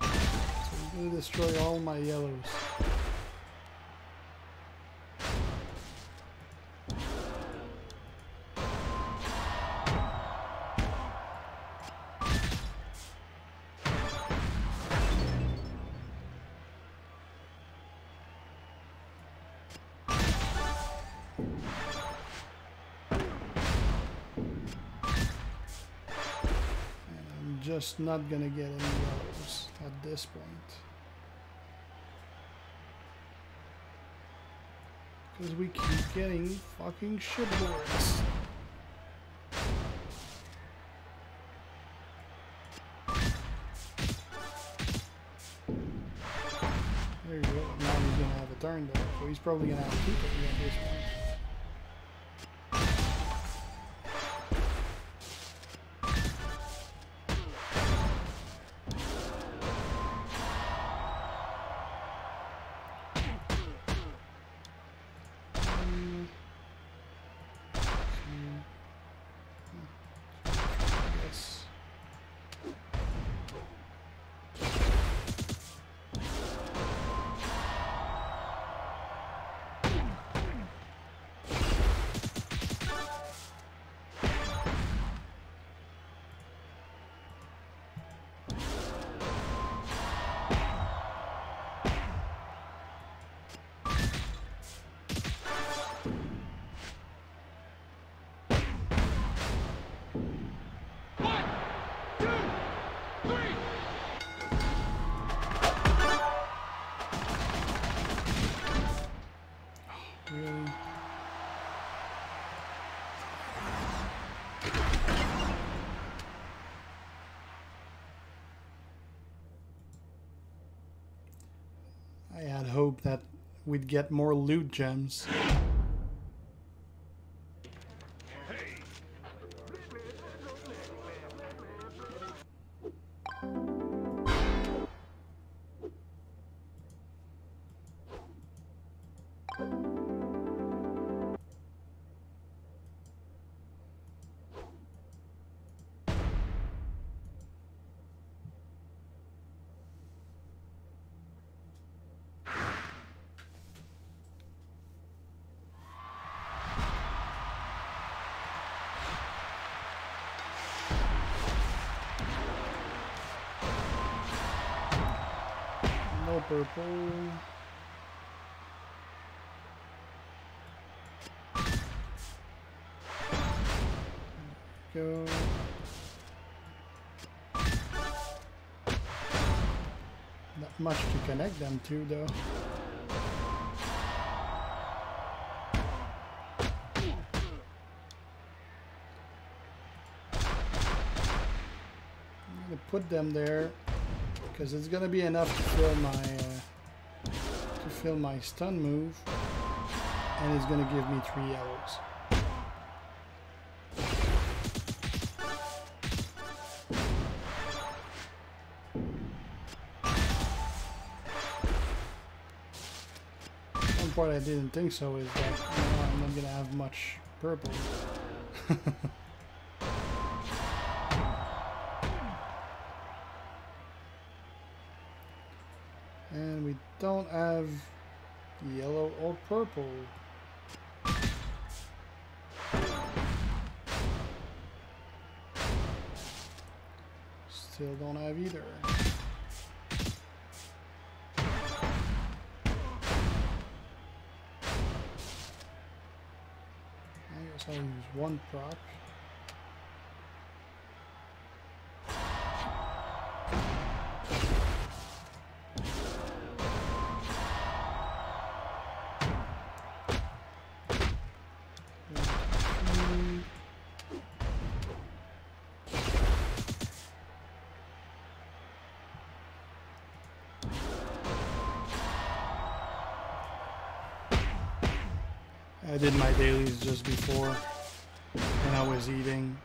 So he's gonna destroy all my yellows. Just not gonna get any yellows at this point because we keep getting fucking shitboards. There you go. Now he's gonna have a turn though, so he's probably gonna have to keep it at this point. I had hoped that we'd get more loot gems. Purple. Go. Not much to connect them to, though. I'm gonna put them there because it's gonna be enough to fill my stun move, and it's gonna give me 3 yellows. One part I didn't think so is that I'm not gonna have much purple. And we don't have yellow or purple. Still don't have either. guess I'll use one prop. I did my dailies just before when I was eating.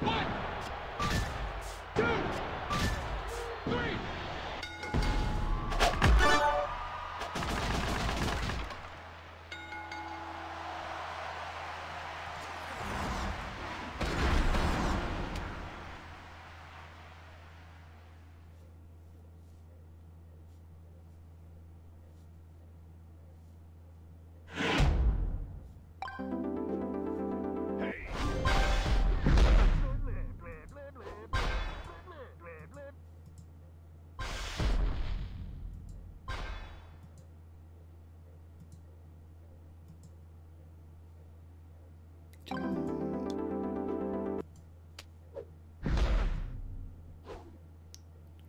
One, two, three.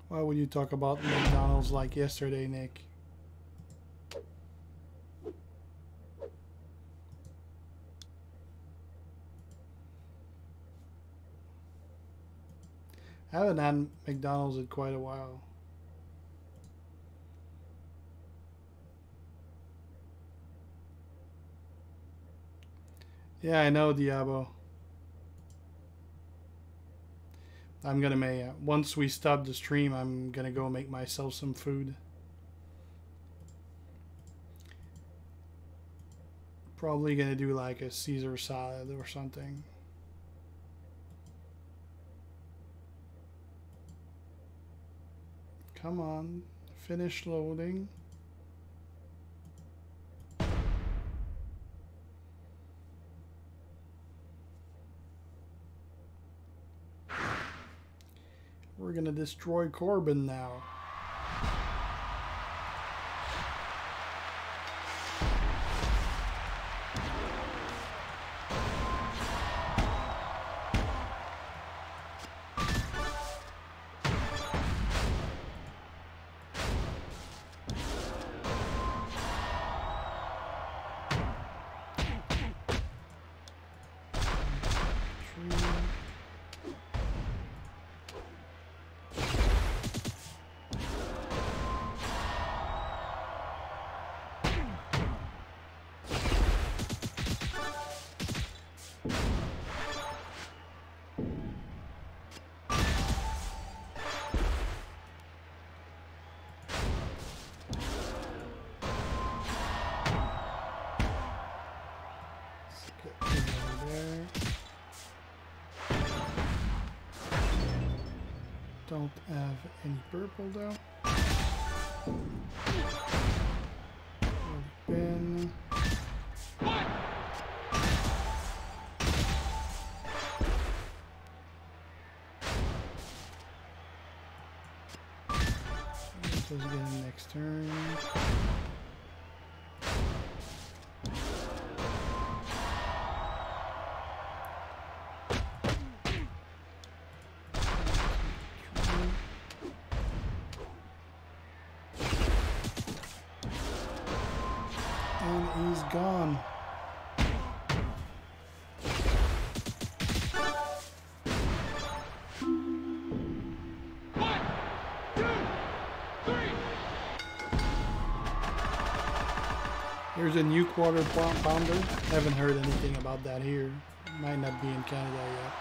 Why would you talk about McDonald's like yesterday, Nick? I haven't had McDonald's in quite a while. Yeah, I know, Diabo. I'm gonna make, once we stop the stream, I'm gonna go make myself some food. Probably gonna do like a Caesar salad or something. Come on, finish loading. We're gonna destroy Corbin now. Don't have any purple though. Bin. Just get in next turn. He's gone. One, two, three. Here's a new quarter pounder. Haven't heard anything about that here. Might not be in Canada yet.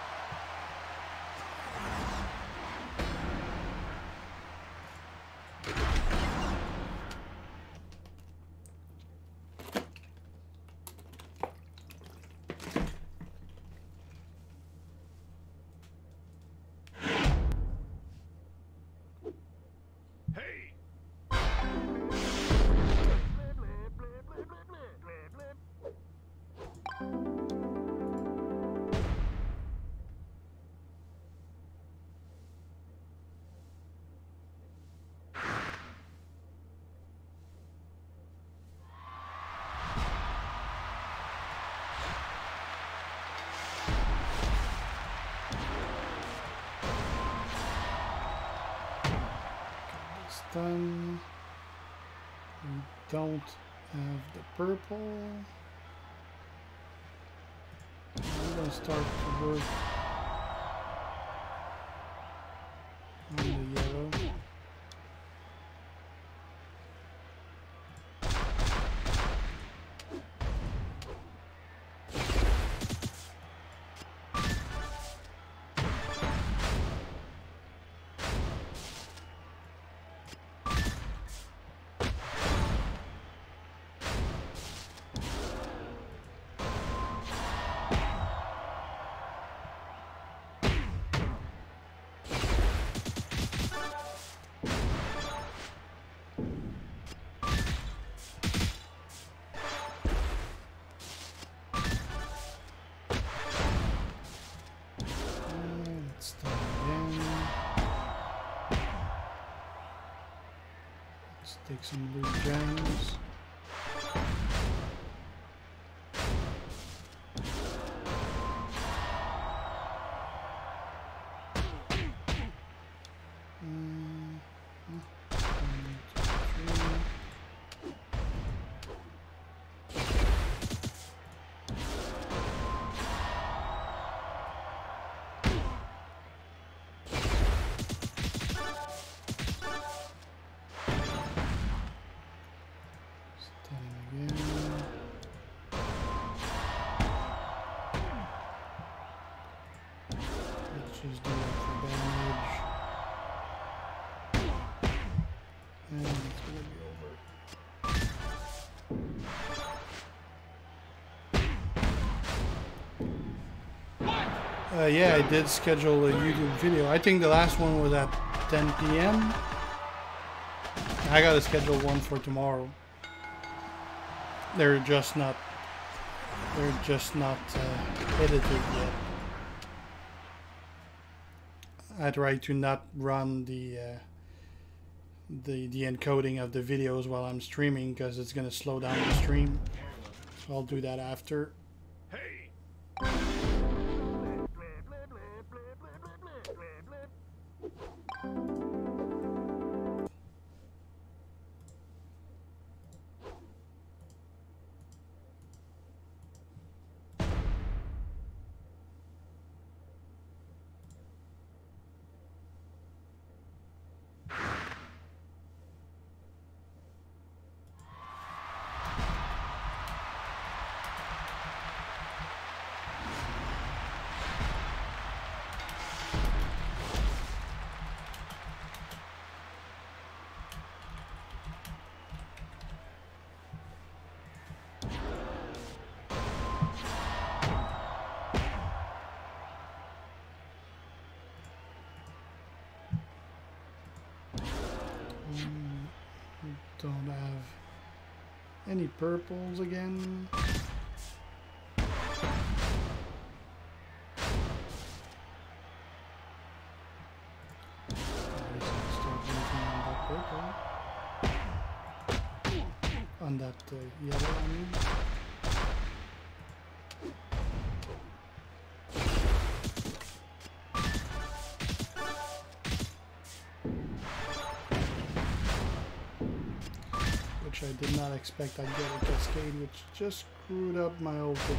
done. We don't have the purple. I'm gonna start to work on the yellow. Take some loose gems. Just do that for damage. And it's gonna be over. Yeah, I did schedule a YouTube video. I think the last one was at 10 p.m. I gotta schedule one for tomorrow. They're just not edited yet. I try to not run the encoding of the videos while I'm streaming because it's gonna slow down the stream. So I'll do that after. Hey! Don't have any purples again. On that yellow, I mean. Which I did not expect I'd get a cascade, which just screwed up my whole thing.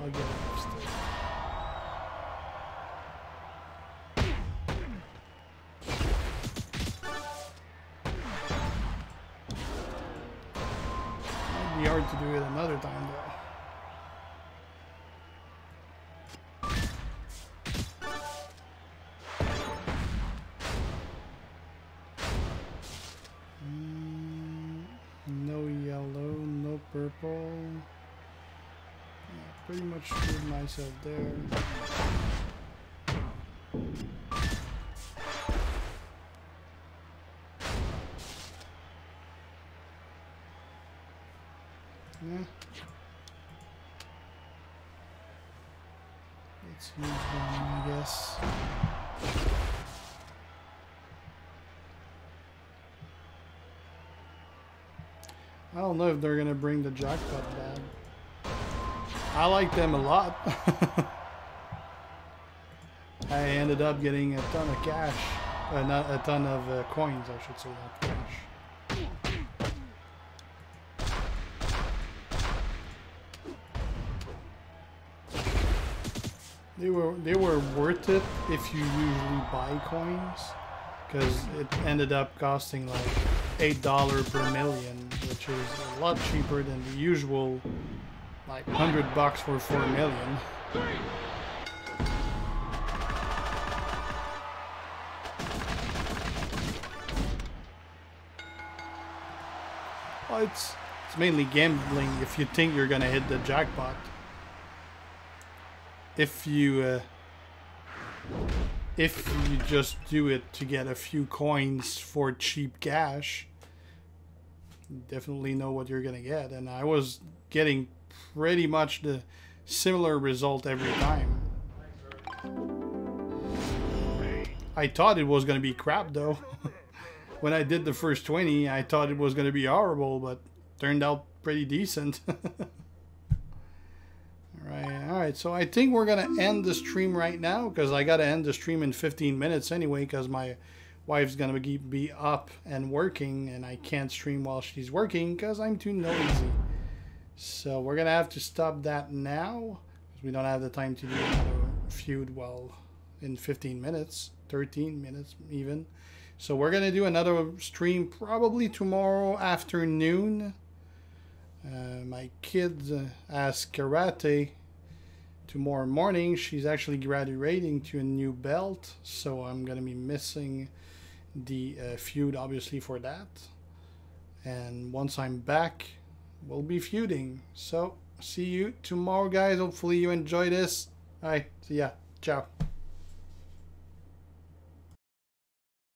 I'll get it upstairs. Might be hard to do it another time though. Purple. Yeah, pretty much screwed myself there. Yeah. Let's use one, I guess. I don't know if they're gonna bring the jackpot back. I like them a lot. I ended up getting a ton of cash. Not a ton of coins, I should say, not cash. They were worth it if you usually buy coins, because it ended up costing like $8 per million, which is a lot cheaper than the usual like $100 for 4 million. Well, it's mainly gambling if you think you're gonna hit the jackpot. If you just do it to get a few coins for cheap cash, you definitely know what you're gonna get. And I was getting pretty much the similar result every time. I thought it was gonna be crap though. When I did the first 20, I thought it was gonna be horrible, but turned out pretty decent. Alright, so I think we're gonna end the stream right now, because I gotta end the stream in 15 minutes anyway, because my wife's gonna be up and working, and I can't stream while she's working because I'm too noisy. So we're gonna have to stop that now, because we don't have the time to do another feud in 15 minutes, 13 minutes even. So we're gonna do another stream probably tomorrow afternoon. My kid has karate tomorrow morning. She's actually graduating to a new belt, so I'm gonna be missing the feud obviously for that. And once I'm back, we'll be feuding. So see you tomorrow, guys. Hopefully you enjoy this. All right, see ya. Ciao.